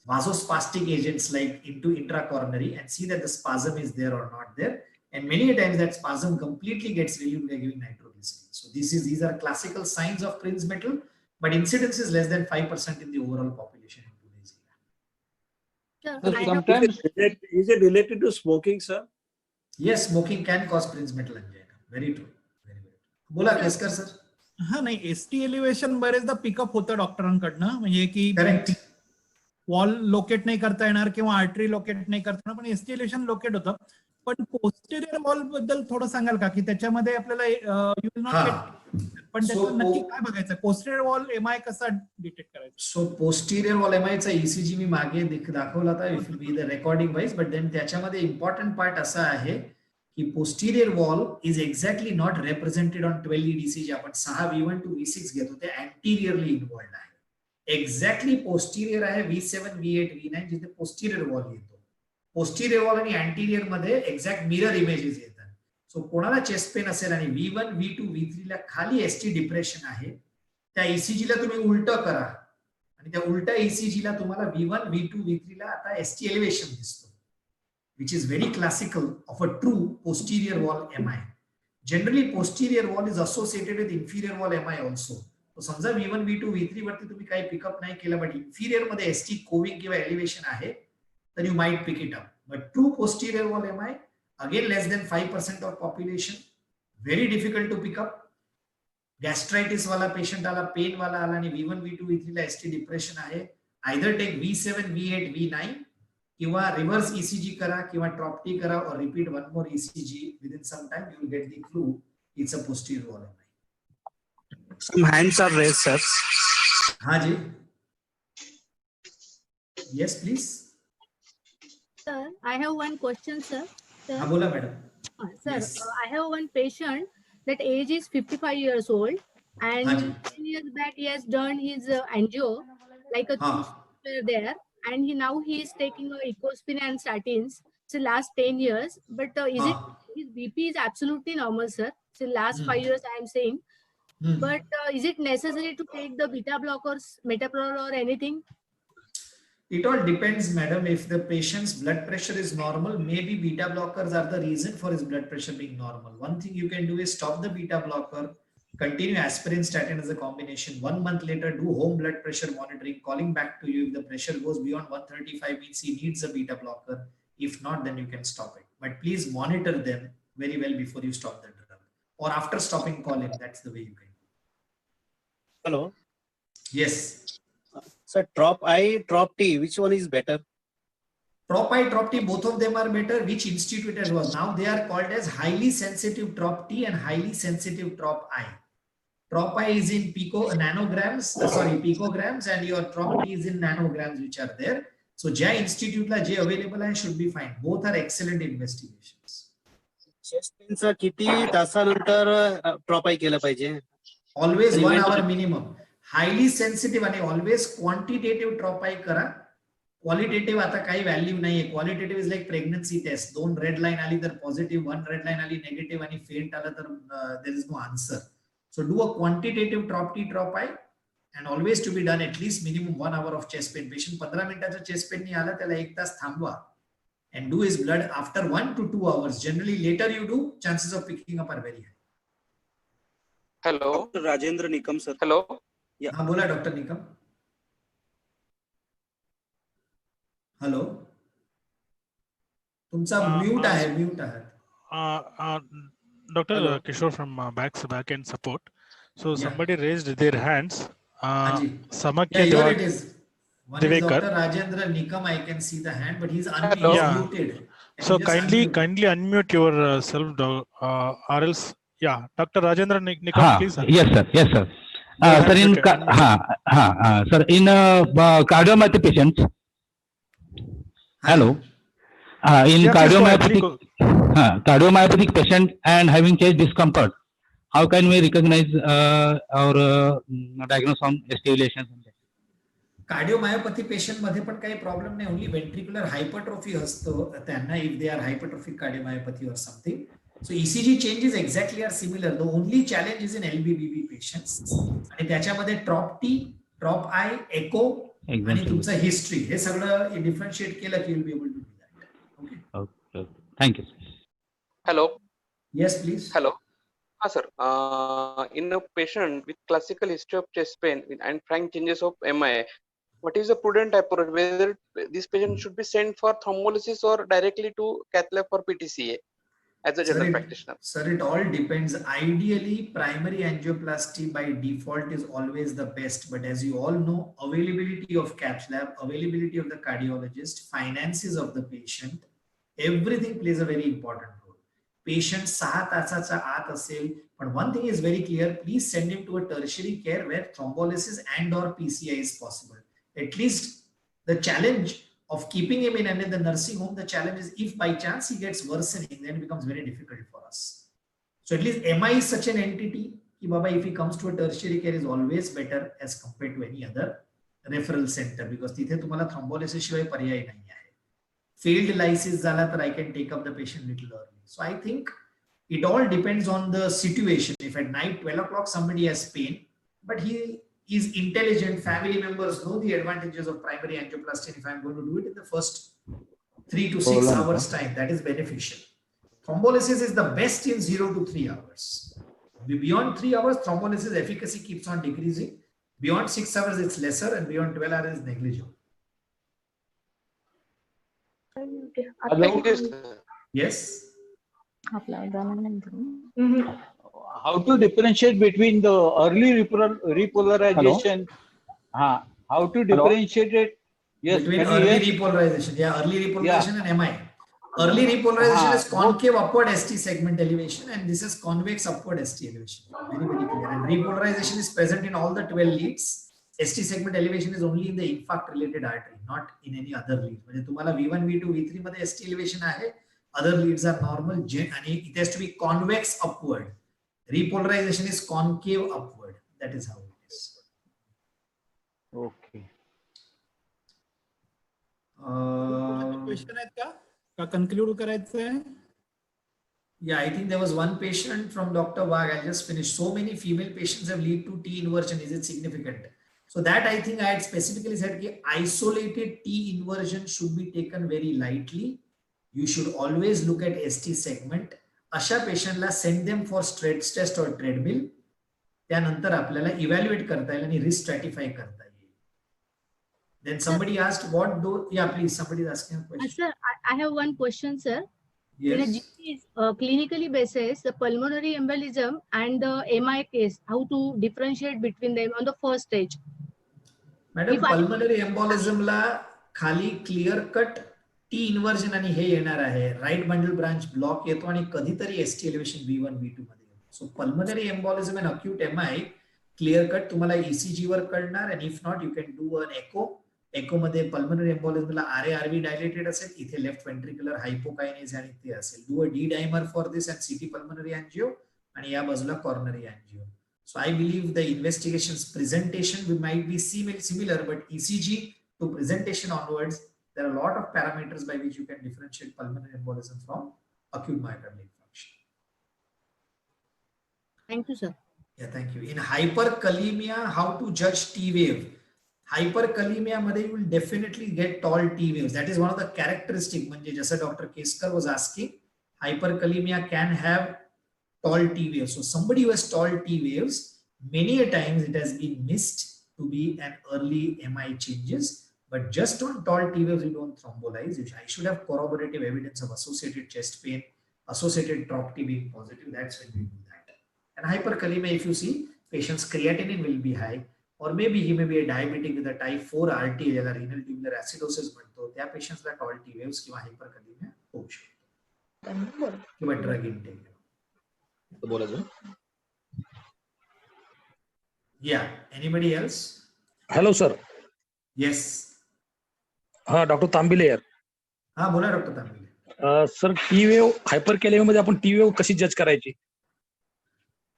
vasospastic agents like into intracoronary and see that the spasm is there or not there. And many times that spasm completely gets relieved by giving nitroglycerin. So these are classical signs of Prinzmetal, but incidence is less than 5% in the overall population. So I have- sometimes Is it related to smoking, sir? Yes, smoking can cause Prinzmetal angina. Very true. Very, very true. बोला केसकर सर. हा नाही, एसटी एलिव्हेशन बरेचदा पिकअप होतं डॉक्टरांकडनं, म्हणजे की करेक्ट. वॉल लोकेट नाही करता येणार किंवा आर्टरी लोकेट नाही करता येणार, पण एसटी एलिव्हेशन लोकेट होतं. पण पोस्टेरियर वॉल बद्दल थोडं सांगाल का, की त्याच्यामध्ये आपल्याला यू विल नॉट गेट, पण त्याचं नक्की काय बघायचं, पोस्टेरियर वॉल एमआय कसा डिटेक्ट करायचा? सो पोस्टिरियर वॉल एमआय चा ईसीजी मी मागे दाखवला होता, if be the recording wise, but then त्याच्यामध्ये इम्पॉर्टंट पार्ट असा आहे की posterior wall is exactly not represented on 12 lead ECG. आपण 6 V1 to V6 घेतो, ते अँटिरियरली इन्व्हॉल्ड आहे. एक्झॅक्टली पोस्टिरियर आहे V7, V8, V9 जिथे पोस्टिरियर वॉल येतो. पोस्टिरियर वॉल आणि अँटिरियर मध्ये एक्झॅक्ट मिरर इमेजेस येतात. सो कोणाला चेस्ट पेन असेल आणि V1, V2, V3 ला खाली एसटी डिप्रेशन आहे, त्या ईसीजी ला तुम्ही उलट करा आणि त्या उलट्या ईसीजी ला तुम्हाला V1, V2, V3 ला आता एसटी एलिव्हेशन दिसतो, which is very classical of a true posterior wall MI. Generally posterior wall is associated with inferior wall MI also. तो समजा V1, V2, V3 वरती तुम्ही काही पिकअप नाही केलं, बट इन्फिरियर मध्ये एसटी कोविंग किंवा एलिव्हेशन आहे, तर you might pick it up. But true posterior wall MI, again less than 5% of population, very difficult to pick up. Gastritis वाला पेशंट आला, पेन वाला आला आणि V1, V2, V3 ला एसटी डिप्रेशन आहे, either take V7, V8, V9 किंवा रिव्हर्स ईसीजी करा किंवा ट्रॉप्टी करा, और repeat one more ECG within some time, you will get the clue it's a posterior wall MI. Some hands are raised, sir. हाँ जी, yes please. Sir, I have one question, sir. हाँ बोला madam. Sir, Yes. I have one patient that age is 55 years old, and हाँ जी. 10 years back he has done his angio, like a हाँ. two were there, and he is taking ecospin and statins since last 10 years. But is it हाँ. his BP is absolutely normal, sir? Since last 5 years I am saying. Hmm. But is it necessary to take the beta blockers, metoprolol or anything? It all depends, madam. If the patient's blood pressure is normal, maybe beta blockers are the reason for his blood pressure being normal. One thing you can do is stop the beta blocker, continue aspirin statin as a combination. 1 month later, do home blood pressure monitoring, calling back to you. If the pressure goes beyond 135, means he needs a beta blocker. If not, then you can stop it. But please monitor them very well before you stop the drug. Or after stopping, call him. That's the way you can. Hello. Yes. Sir, Trop I, Trop T, which one is better? Trop I, Trop T, both of them are better. Which institute it was? Now they are called as highly sensitive Trop T and highly sensitive Trop I. Trop I is in picograms, and your Trop T is in nanograms, which are there. So J Institute la J available hai should be fine. Both are excellent investigations. Chest pain चा किती तासानंतर Trop I केलं पाहिजे? Always 1 hour minimum. Highly sensitive आणि always quantitative Trop I करा. क्वालिटेटिव्ह आता काही व्हॅल्यू नाहीये. Qualitative is like pregnancy test. 2 red line आली तर पॉझिटिव्ह, 1 रेड लाईन आली नेगेटिव्ह आणि फेंट आलं तर there is no answer. So do a quantitative Trop T, Trop I, and always to be done at least minimum 1 hour of chest pain. Patient 15 मिनिटाचा चेस्ट पेन नाही आला, त्याला 1 तास थांबवा and do his blood after 1 to 2 hours. Generally later you do, chances of picking up are very high. Hello. Dr. Rajendra Nikam, sir. Hello. हाँ बोला डॉक्टर निकम. हॅलो, तुमचा म्यूट आहे. Dr. Hello. Kishore from back end support. So Yeah. somebody raised their hands. Haji. Samakya Yeah, here it is. One is Divekar. Dr. Rajendra Nikam. I can see the hand, but he's Hello. muted. Can So you just unmute? kindly unmute yourself, or else. Yeah, Dr. Rajendra Nikam, please. Yes, sir. Yes, sir. You are Sir, in unmuted. sir, in cardiomyopathy patients. Hello. In Yeah, please go ahead, cardiomyopathic patient and having chest discomfort, how can we recognize or diagnose some stimulation? Cardiomyopathy patient मध्ये पण काही प्रॉब्लेम नाही, ओनली वेंट्रिक्युलर हायपरट्रॉफी असतं त्यांना, if they are hypertrophic cardiomyopathy और something. So ECG changes exactly are similar. The only challenge is in LBBB patients, आणि त्याच्यामध्ये ट्रॉप टी, ट्रॉप आय, एको आणि तुमचं हिस्ट्री हे सगळं डिफरन्शिएट केलं की you will be able to do that. Okay, thank you. Hello. Yes, please. Hello. Sir. In a patient with classical history of chest pain and frank changes of MI, what is the prudent approach? Whether this patient should be sent for thrombolysis or directly to cath lab for PTCA as a general practitioner? Sir, it all depends. Ideally, primary angioplasty by default is always the best. But as you all know, availability of cath lab, availability of the cardiologist, finances of the patient, everything plays a very important role. Patient 6 तासाचा आत असेल, but one thing is very clear, please send him to a tertiary care where thrombolysis and or PCI is possible. At least the challenge of keeping him in the nursing home, the challenge is if by chance he gets worsening, then it becomes very difficult for us. So at least MI is such an entity, ki baba, if he comes to a tertiary care is always better as compared to any other referral center, because तिथे तुम्हाला thrombolysis शिवाय पर्याय नाही आहे. Failed lysis झाला तर I can take up the patient little early. So I think it all depends on the situation. If at night 12 o'clock somebody has pain, but he is intelligent, family members know the advantages of primary angioplasty, and if I'm going to do it in the first 3 to 6 hours time, that is beneficial. Thrombolysis is the best in 0 to 3 hours. Beyond 3 hours, thrombolysis efficacy keeps on decreasing. Beyond 6 hours, it's lesser, and beyond 12 hours, it's negligible. Hello. Yes. How to differentiate between the early repolarization? How to differentiate it? Yes, between early repolarization. Yeah, early repolarization and MI. Early repolarization is concave upward ST segment elevation, and this is convex upward ST elevation. Very, very clear. And repolarization is present in all the 12 leads. ST segment elevation is only in the infarct related artery, not in any other lead. म्हणजे तुम्हाला V1, V2, V3 मध्ये ST elevation आहे. Other leads are normal, and it has to be convex upward. Repolarization is concave upward. That is how it is. Okay. Question आहेत का कन्क्लूड करायचंय? Yeah, I think there was one patient from Dr. Wag. I'll just finish. So many female patients have lead to T inversion. Is it significant? So that I think I had specifically said that isolated T inversion should be taken very lightly. You should always look at ST segment. अशा पेशंटला send them for stress test or treadmill. त्यानंतर आपल्याला evaluate करता येईल आणि risk stratify करता येईल. Then somebody asked what do, yeah, please, somebody is asking a question. Sir, I have one question, sir. Yes. In a GP, clinically basis, the pulmonary embolism and the MI case, how to differentiate between them on the first stage? Madam, pulmonary embolism ला खाली clear cut T inversion आणि हे येणार आहे. राईट बंडल ब्रांच ब्लॉक येतो आणि कधीतरी ST elevation V1, V2 मध्ये येतो. So pulmonary embolism and acute MI clear cut तुम्हाला ECG वर कळणार, and if not you can do an echo. Echo मध्ये pulmonary embolism ला RA-RV dilated असेल, इथे left ventricular hypokinase आणि ते असेल. Do a D-dimer for this and CT pulmonary angio, आणि या बाजूला coronary angio. So I believe the investigations presentation we might be similar, but ECG to presentation onwards, there are a lot of parameters by which you can differentiate pulmonary embolism from acute myocardial infarction. Thank you, sir. Yeah, thank you. In hyperkalemia, how to judge T wave? Hyperkalemia मध्ये you will definitely get tall T waves. That is one of the characteristic. म्हणजे जसं Dr. Keskar was asking, hyperkalemia can have tall T waves. So somebody who has tall T waves, many a times it has been missed to be an early MI changes. But just on tall T waves, you don't thrombolize. I should have corroborative evidence of associated chest pain, associated TROP-T being positive, that's when we do that. And hyperkalemia, if you see, patient's creatinine will be high, or maybe he may be a diabetic with a type 4 RT, ज्याला renal tubular acidosis म्हणतो, त्या पेशंट्सला TOL-T waves किंवा hyperkalemia होऊ शकतो किंवा ड्रग इंटेक. Yeah, anybody else? Hello sir. Yes. हा डॉक्टर तांबिले यार. हा बोला doctor Tambile. Sir T wave hyperkalemia मध्ये आपण टी वेव कशी जज करायची?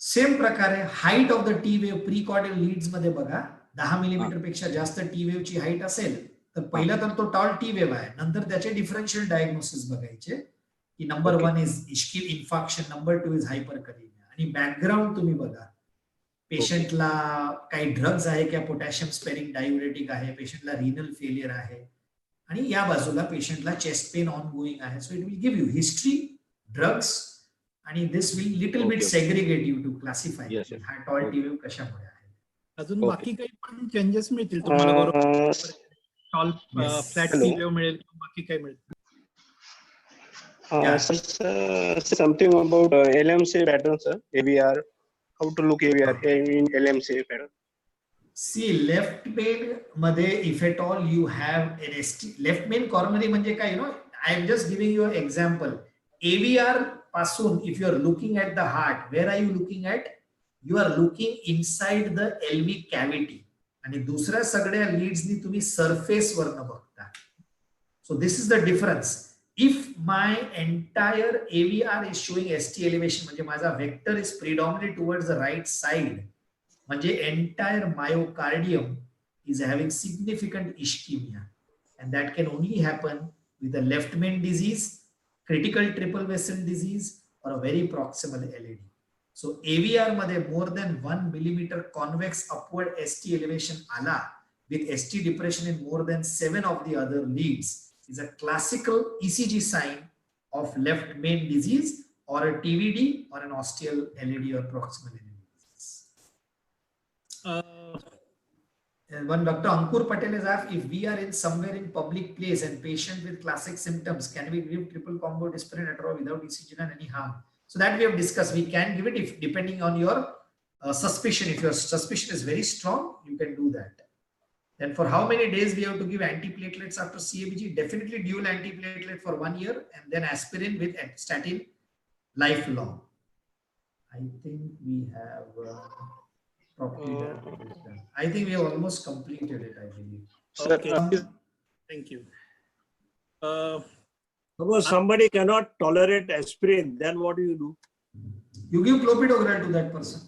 सेम प्रकारे height of the T wave precordial leads मध्ये बघा, 10 मिलीमीटर पेक्षा जास्त टी वेव ची हाईट असेल तर पहिला तर तो टॉल टी वेव आहे. नंतर त्याचे डिफरन्शियल डायग्नोसिस बघायचे की number 1 is ischaemic infarction, number 2 is hyperkalaemia, आणि बॅकग्राऊंड तुम्ही बघा. पेशंटला काही ड्रग्ज आहे का, पोटॅशियम स्पेरिंग डायुरेटिक आहे, पेशंटला रिनल फेलियर आहे, आणि या बाजूला पेशंटला चेस्ट पेन ऑन गोइंग आहे. So it will give you history, drugs, आणि this will little bit segregate you to classify हा टॉल टी वेव कशामुळे आहे. अजून बाकी काही पण चेंजेस मिळतील तुम्हाला बरोबर? टॉल फ्लॅट टी वेव मिळेल, बाकी काय मिळेल? Something about LMC pattern, sir. AVR. How to look AVR in LMC pattern? See, left main मध्ये if at all you have an ST, left main coronary म्हणजे काय, I am just giving you an example. AVR पासून if you are looking at the heart, where are you looking at? You are looking inside the LV cavity. आणि दुसऱ्या सगळ्या लीड्सनी तुम्ही सरफेस वरनं बघता. So this is the difference. If my entire AVR is showing ST elevation, म्हणजे माझा vector is predominantly towards the right side, म्हणजे entire myocardium is having significant ischemia, and that can only happen with a left main disease, critical triple vessel disease, or a very proximal LAD. So AVR मध्ये more than 1 millimeter convex upward ST elevation आला with ST depression in more than 7 of the other leads is a classical ECG sign of left main disease or a TVD or an ostial LAD or proximal LAD disease. And one Dr. Ankur Patel has asked, if we are in somewhere in public place and patient with classic symptoms, can we give triple combo Dispirin et al without ECG and any harm? So that we have discussed. We can give it if depending on your suspicion. If your suspicion is very strong, you can do that. Then for how many days we have to give antiplatelets after CABG? Definitely dual antiplatelet for 1 year and then aspirin with statin lifelong. I think we have I think we have almost completed it, I believe. Okay. Thank you. Suppose somebody cannot tolerate aspirin, then what do you do? You give clopidogrel to that person.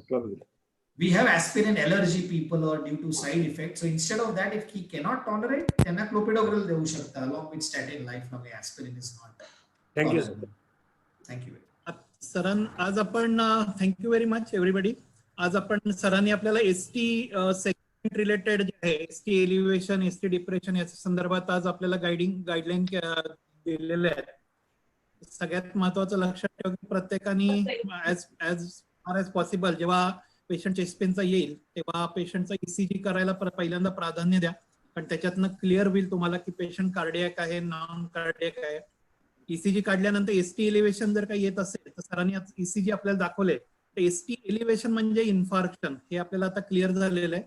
Clopidogrel. We have aspirin allergy people or due to side effects. So instead of that, if he cannot tolerate, then a clopidogrel देऊ शकता along with statin lifelong. Aspirin is not. Thank you, sir. Thank you. सरांनी आज आपण थँक्यू व्हेरी मच एव्हरीबडी. आज आपण सरांनी आपल्याला एसटी सेगमेंट रिलेटेड जे आहे, एसटी एलिव्हेशन, एसटी डिप्रेशन याच्या संदर्भात आज आपल्याला गाईडलाईन दिलेले आहेत. सगळ्यात महत्वाचं लक्षात ठेवा की प्रत्येकाने ऍज फार ॲज पॉसिबल जेव्हा पेशंट चेस्ट पेनचा येईल तेव्हा पेशंटचा ECG करायला पहिल्यांदा प्राधान्य द्या, पण त्याच्यातनं क्लिअर होईल तुम्हाला की पेशंट कार्डियक आहे, नॉन कार्डियक आहे. ECG काढल्यानंतर एसटी एलिव्हेशन जर काही येत असेल तर सरांनी ECG आपल्याला दाखवले. एसटी एलिव्हेशन म्हणजे इन्फार्क्शन, हे आपल्याला आता क्लिअर झालेलं आहे.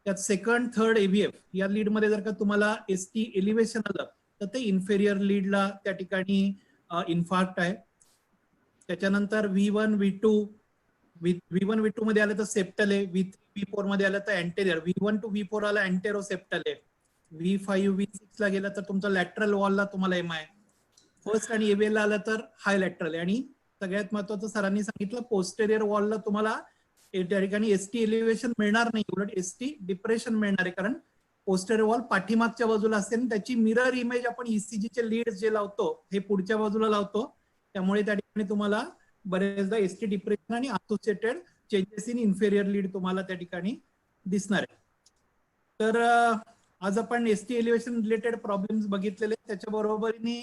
त्यात सेकंड थर्ड AVF या लीड मध्ये जर का तुम्हाला एसटी एलिव्हेशन आलं तर ते इन्फेरियर लीडला त्या ठिकाणी इन्फार्क्ट आहे. त्याच्यानंतर V1 V2 मध्ये आलं तर सेप्टल आहे, V3 V4 मध्ये आलं तर अँटेरियर, V1 to V4 आला अँटेरोसेप्टल आहे, V5 V6 ला गेला तर तुमचा लॅटरल वॉलला तुम्हाला MI, फर्स्ट आणि AVL ला आलं तर हाय लॅटरल आहे. आणि सगळ्यात महत्वाचं सरांनी सांगितलं पोस्टेरियर वॉलला तुम्हाला त्या ठिकाणी एसटी एलिव्हेशन मिळणार नाही, उलट एसटी डिप्रेशन मिळणार आहे, कारण पोस्टेरियर वॉल पाठीमागच्या बाजूला असते आणि त्याची मिरर इमेज आपण ECG चे लीड जे लावतो हे पुढच्या बाजूला लावतो. त्यामुळे त्या ठिकाणी तुम्हाला बरेचदा एसटी डिप्रेशन आणि associated changes in inferior lead तुम्हाला त्या ठिकाणी दिसणार आहे. तर आज आपण एसटी एलिव्हेशन रिलेटेड प्रॉब्लेम्स बघितलेले, त्याच्या बरोबरीने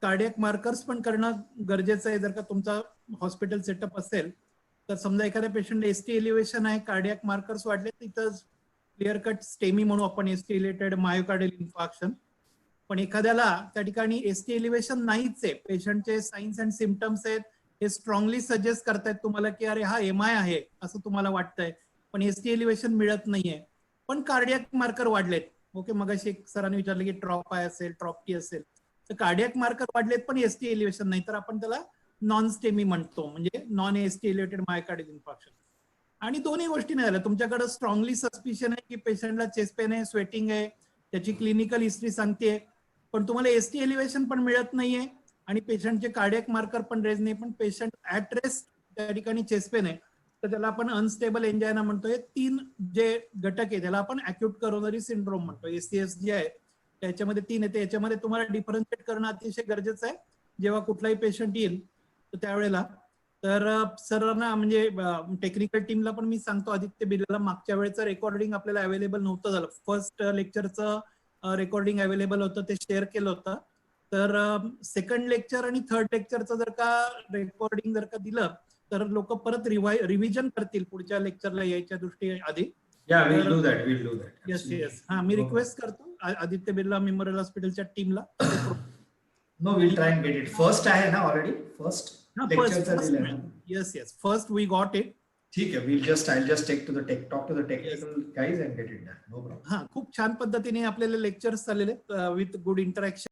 कार्डियक मार्कर्स पण करणं गरजेचं आहे. जर का तुमचा हॉस्पिटल सेटअप असेल तर समजा एखाद्या पेशंट एसटी एलिव्हेशन आहे, कार्डियक मार्कर्स वाढले, तिथं क्लिअर कट स्टेमी म्हणू आपण एसटी रिलेटेड मायोकार्डियल इन्फार्क्शन. पण एखाद्याला त्या ठिकाणी एसटी एलिव्हेशन नाहीच आहे, पेशंटचे साइन्स अँड सिम्पटम्स आहेत, हे स्ट्रॉंगली सजेस्ट करतायत तुम्हाला की अरे हा MI आहे असं तुम्हाला वाटतंय, पण एसटी एलिव्हेशन मिळत नाहीये, पण कार्डियक मार्कर वाढलेत. ओके, मगाशी एक सरांनी विचारलं की ट्रॉप आय असेल, ट्रॉप टी असेल, तर कार्डियक मार्कर वाढलेत पण एसटी एलिव्हेशन नाही, तर आपण त्याला नॉन स्टेमी म्हणतो, म्हणजे non ST elevated myocardial infarction. आणि दोन्ही गोष्टी नाही झाल्या, तुमच्याकडे स्ट्रॉंगली सस्पिशन आहे की पेशंटला चेस्ट पेन आहे, स्वेटिंग आहे, त्याची क्लिनिकल हिस्ट्री सांगते, पण तुम्हाला एसटी एलिव्हेशन पण मिळत नाहीये आणि पेशंटचे कार्डियक मार्कर पण रेज नाही, पण पेशंट ऍट रेस्ट त्या ठिकाणी चेस्ट पेन आहे, तर त्याला आपण अनस्टेबल एंजायना म्हणतो. हे 3 जे घटक आहे त्याला आपण अॅक्यूट करोनरी सिंड्रोम म्हणतो. ACS जे आहे त्याच्यामध्ये 3 येते. याच्यामध्ये तुम्हाला डिफरन्शिएट करणं अतिशय गरजेचं आहे जेव्हा कुठलाही पेशंट येईल तर त्यावेळेला. तर सरांना म्हणजे टेक्निकल टीमला पण मी सांगतो, आदित्य बिर्ला, मागच्या वेळेचं रेकॉर्डिंग आपल्याला अवेलेबल नव्हतं झालं, फर्स्ट लेक्चरचं रेकॉर्डिंग अवेलेबल होतं, ते शेअर केलं होतं. तर सेकंड लेक्चर आणि थर्ड लेक्चरचं जर का रेकॉर्डिंग जर का दिलं तर लोक परत रिव्हिजन करतील पुढच्या लेक्चरला यायच्या दृष्टी आधी. we'll do that. Yes yes, हा मी रिक्वेस्ट करतो आदित्य बिर्ला मेमोरियल हॉस्पिटलच्या टीमला. No, we'll try and get it. First आहे ना ऑलरेडी, फर्स्ट लेक्चरचा दिलाय. Yes, first we got it. ठीक आहे, I'll just talk to the technical guys and get it done. No problem. हा, खूप छान पद्धतीने आपल्याला लेक्चर्स चाललेले विथ गुड इंटरॅक्शन.